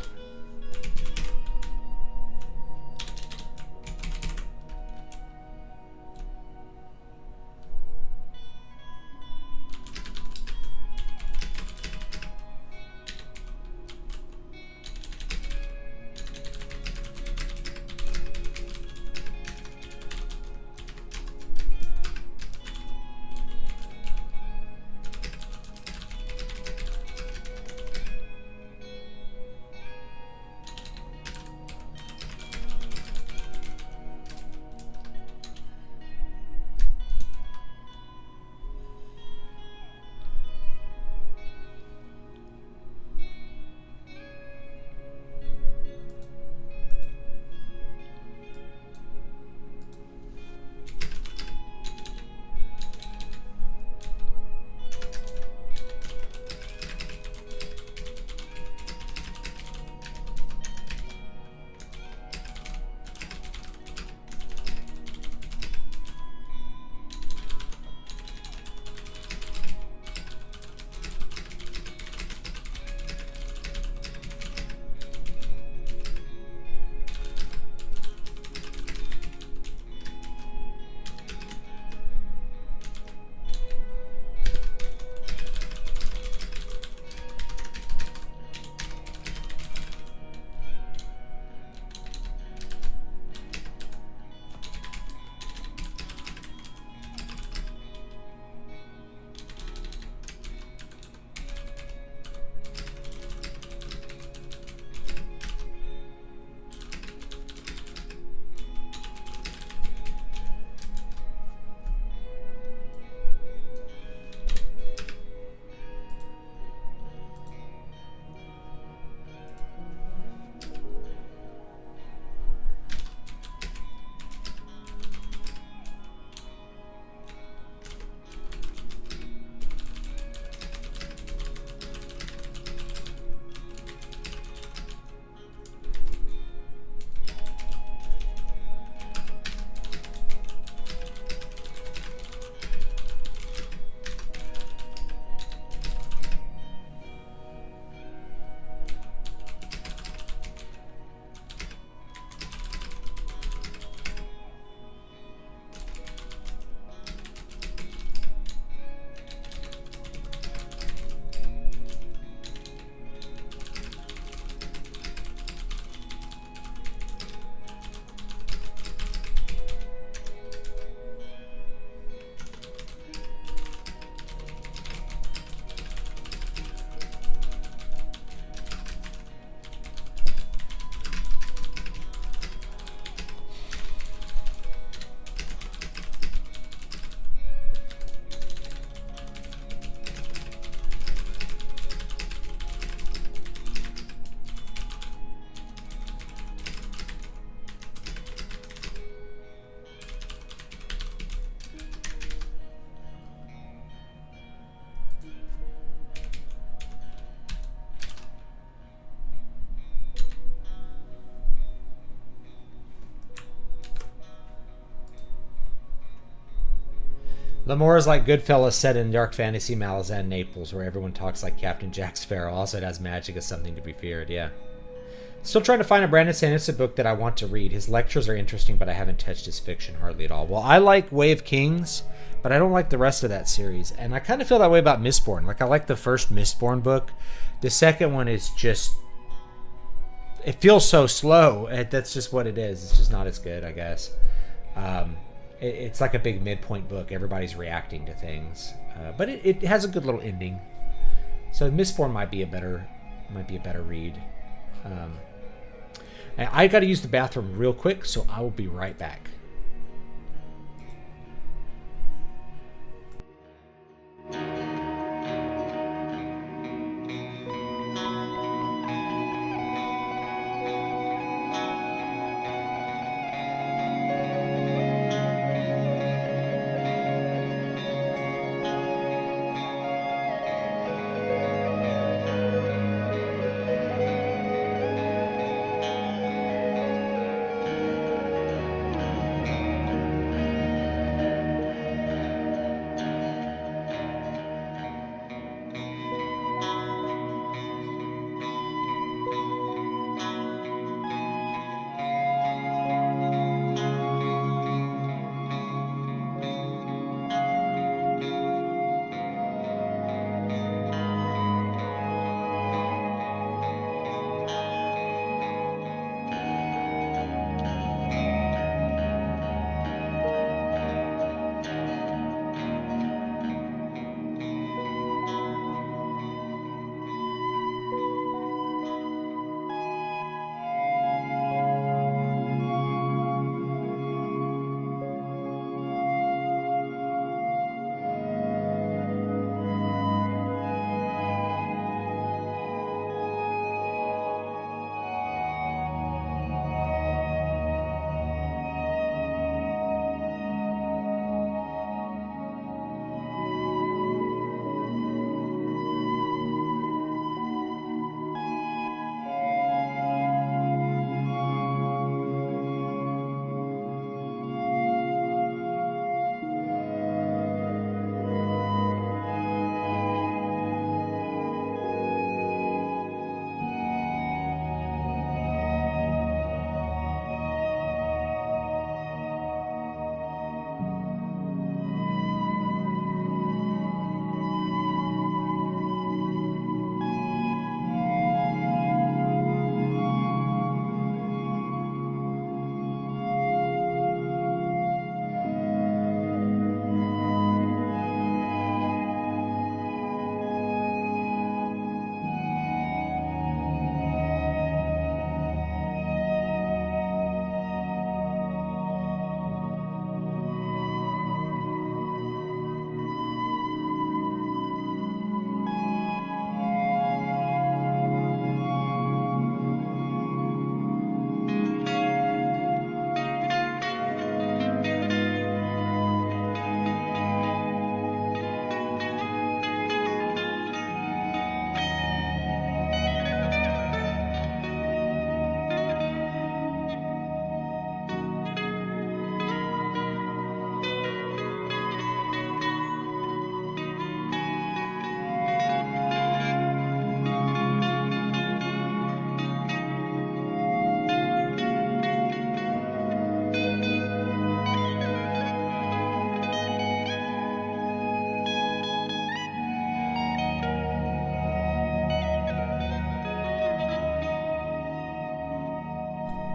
Lamore is like Goodfellas set in dark fantasy Malazan, Naples, where everyone talks like Captain Jack Sparrow. Also, it has magic as something to be feared, yeah. Still trying to find a Brandon Sanderson book that I want to read. His lectures are interesting, but I haven't touched his fiction hardly at all. Well, I like Way of Kings, but I don't like the rest of that series. And I kind of feel that way about Mistborn. Like, I like the first Mistborn book. The second one is just... It feels so slow. That's just what it is. It's just not as good, I guess. It's like a big midpoint book. Everybody's reacting to things, but it has a good little ending. So Mistborn might be a better read. I got to use the bathroom real quick, so I will be right back.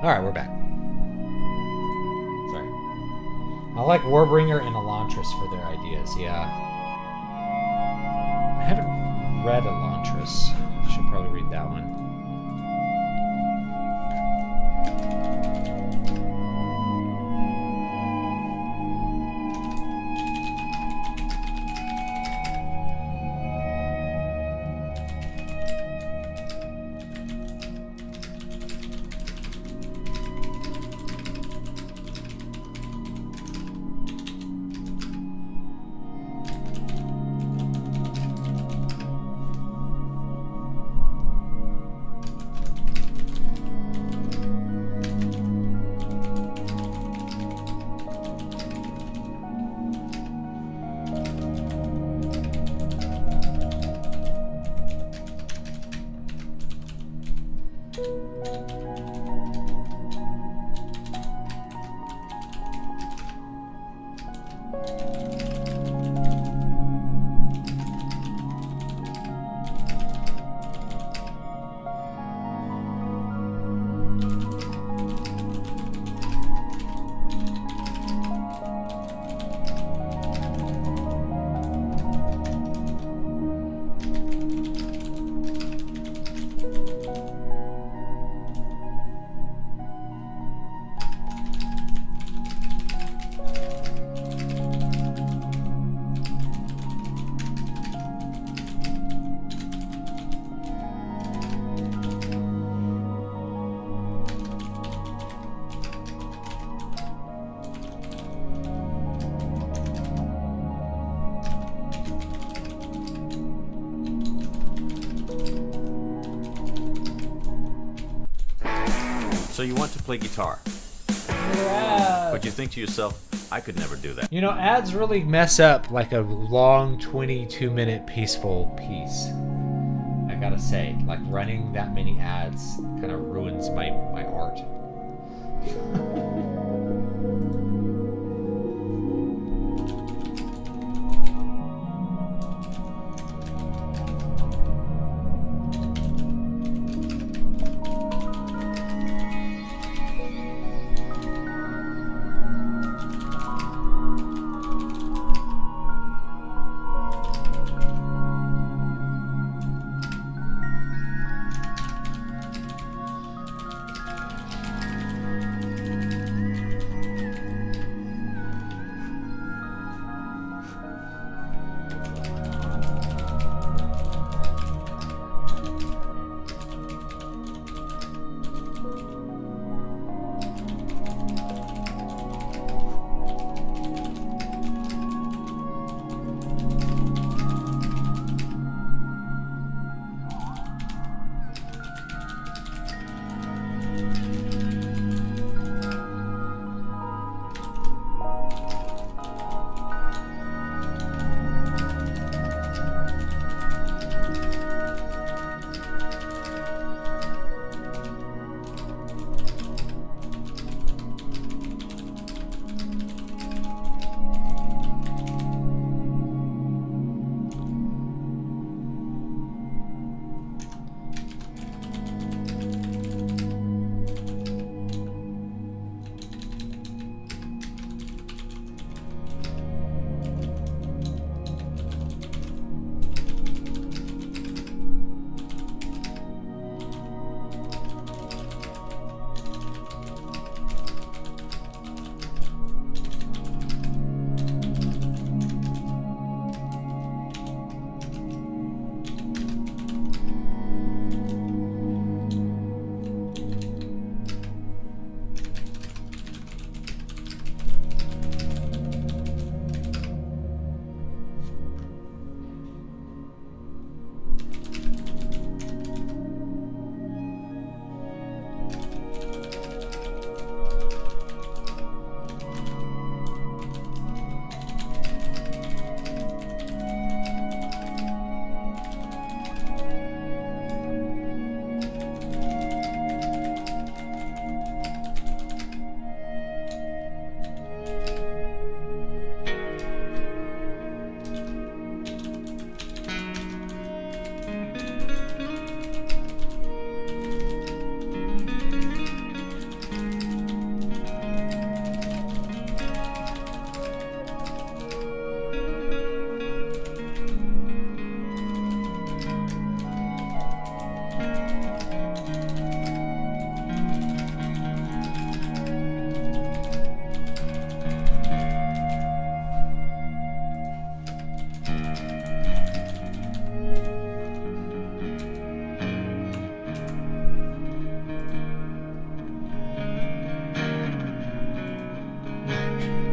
Alright, we're back. Sorry. I like Warbringer and Elantris for their ideas, yeah. I haven't read Elantris. Should probably read that one. So you want to play guitar, Yeah. but you think to yourself, I could never do that. You know, ads really mess up like a long 22-minute peaceful piece. I gotta say, like running that many ads kind of ruins my art.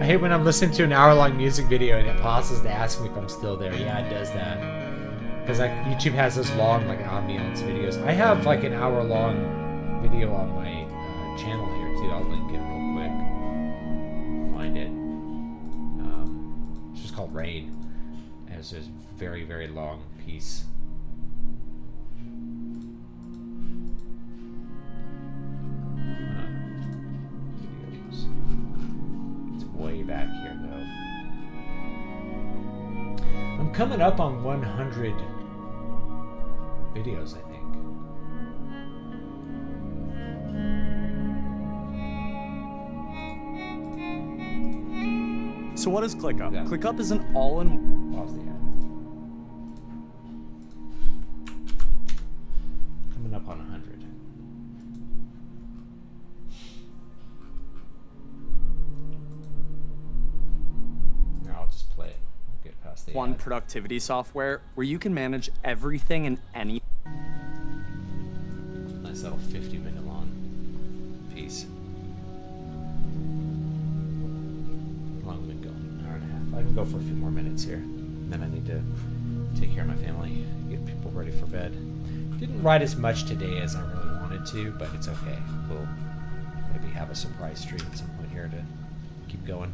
I hate when I'm listening to an hour-long music video and it pauses to ask me if I'm still there. Yeah, it does that. Because like YouTube has those long like ambiance videos. I have like an hour-long video on my channel here too. I'll link it real quick. Find it. It's just called Rain. It has this very, very long piece. Way back here though. I'm coming up on 100 videos, I think. So what is ClickUp? Yeah. ClickUp is an all-in... Pause the ad. Coming up on 100. One productivity software where you can manage everything and any. Nice little 50-minute long piece. How long have we been going? An hour and a half. I can go for a few more minutes here. And then I need to take care of my family, get people ready for bed. Didn't write as much today as I really wanted to, but it's okay. maybe have a surprise stream at some point here to keep going.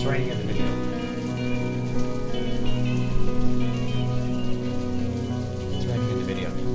It's raining in the video. It's raining in the video.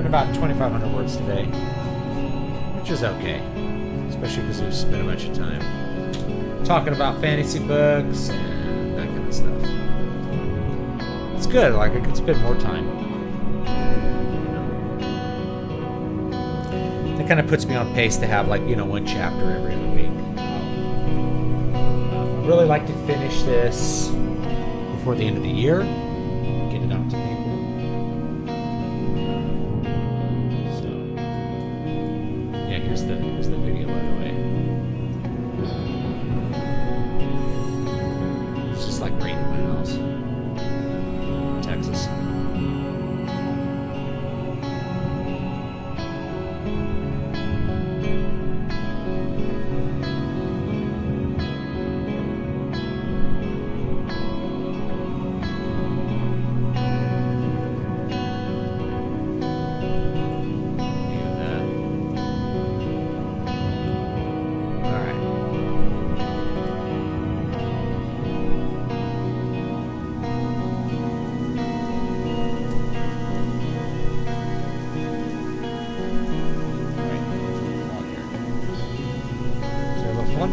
About 2,500 words today, which is okay, especially because we've spent a bunch of time talking about fantasy books and that kind of stuff. It's good, like I could spend more time. That kind of puts me on pace to have, like, you know, one chapter every other week. I really like to finish this before the end of the year, get it out to people. Here's the video, by the way. It's just like rain in my house. Texas.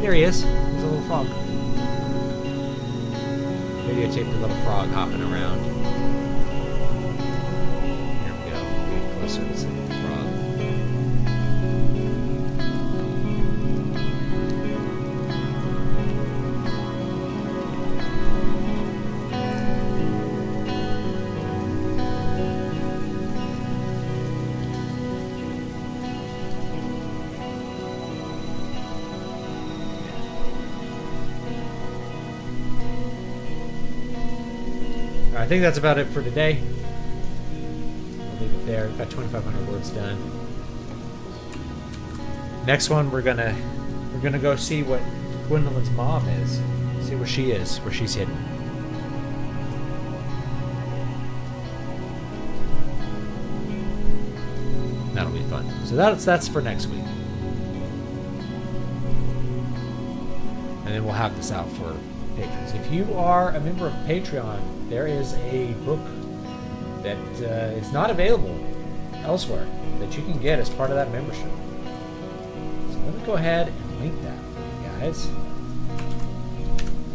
There he is. There's a little frog. Videotape the little frog hopping around. Here we go. Get closer to see the frog. I think that's about it for today. I'll leave it there. We've got 2,500 words done. Next one, we're gonna go see what Gwendolyn's mom is. See where she is, where she's hidden. That'll be fun. So that's for next week. And then we'll have this out for patrons. If you are a member of Patreon, there is a book that is not available elsewhere that you can get as part of that membership. So let me go ahead and link that for you guys.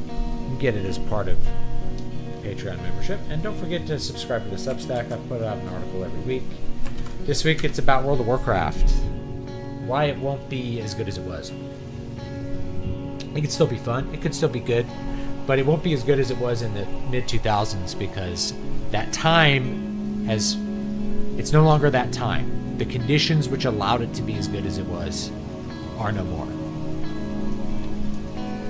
You can get it as part of Patreon membership. And don't forget to subscribe to the Substack. I put out an article every week. This week it's about World of Warcraft. Why it won't be as good as it was. It could still be fun. It could still be good. But it won't be as good as it was in the mid-2000s because that time has... It's no longer that time. The conditions which allowed it to be as good as it was are no more.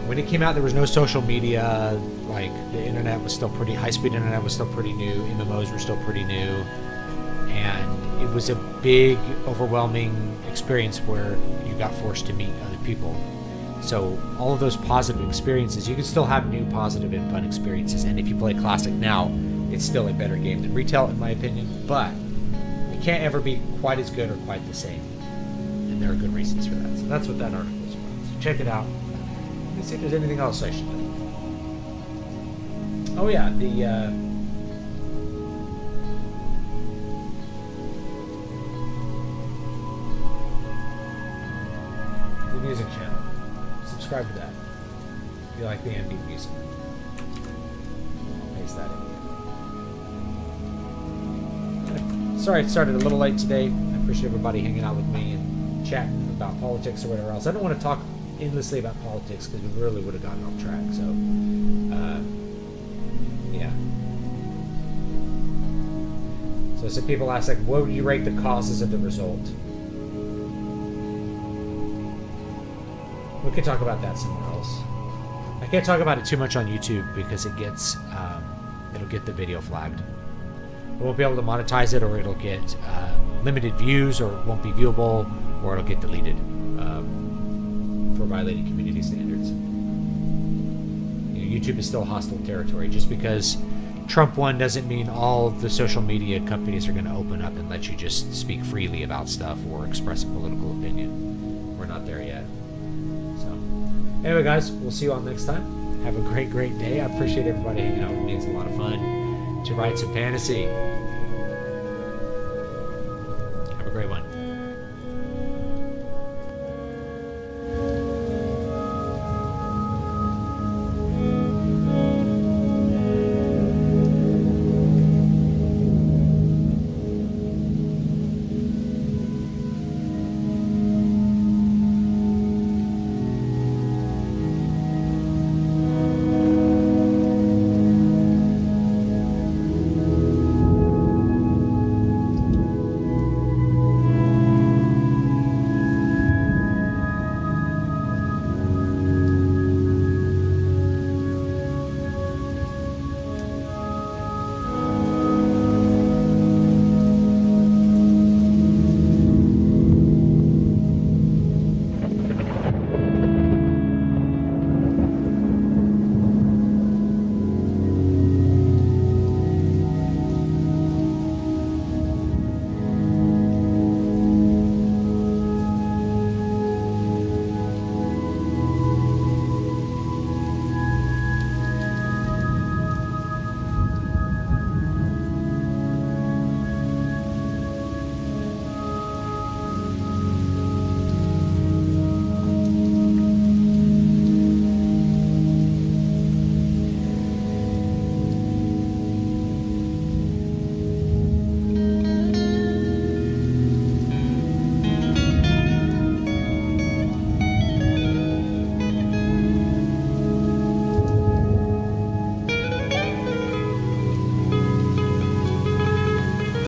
When it came out, there was no social media. Like, the internet was still pretty... High-speed internet was still pretty new. MMOs were still pretty new. And it was a big, overwhelming experience where you got forced to meet other people. So all of those positive experiences, you can still have new positive and fun experiences. And if you play Classic now, it's still a better game than retail, in my opinion. But it can't ever be quite as good or quite the same. And there are good reasons for that. So that's what that article is about. So check it out. Let's see if there's anything else I should do. Oh yeah, the music channel. Subscribe to that if you like the ambient music. I'll paste that in. Sorry it started a little late today. I appreciate everybody hanging out with me and chatting about politics or whatever else. I don't want to talk endlessly about politics because we really would have gotten off track. So, yeah. So some people ask, like, what would you rate the causes of the result? We could talk about that somewhere else. I can't talk about it too much on YouTube because it gets, it'll get the video flagged. We won't be able to monetize it, or it'll get limited views, or it won't be viewable, or it'll get deleted for violating community standards. You know, YouTube is still hostile territory. Just because Trump won doesn't mean all the social media companies are going to open up and let you just speak freely about stuff or express a political opinion. We're not there yet. Anyway, guys, we'll see you all next time. Have a great, great day. I appreciate everybody hanging out with me. It's a lot of fun to write some fantasy.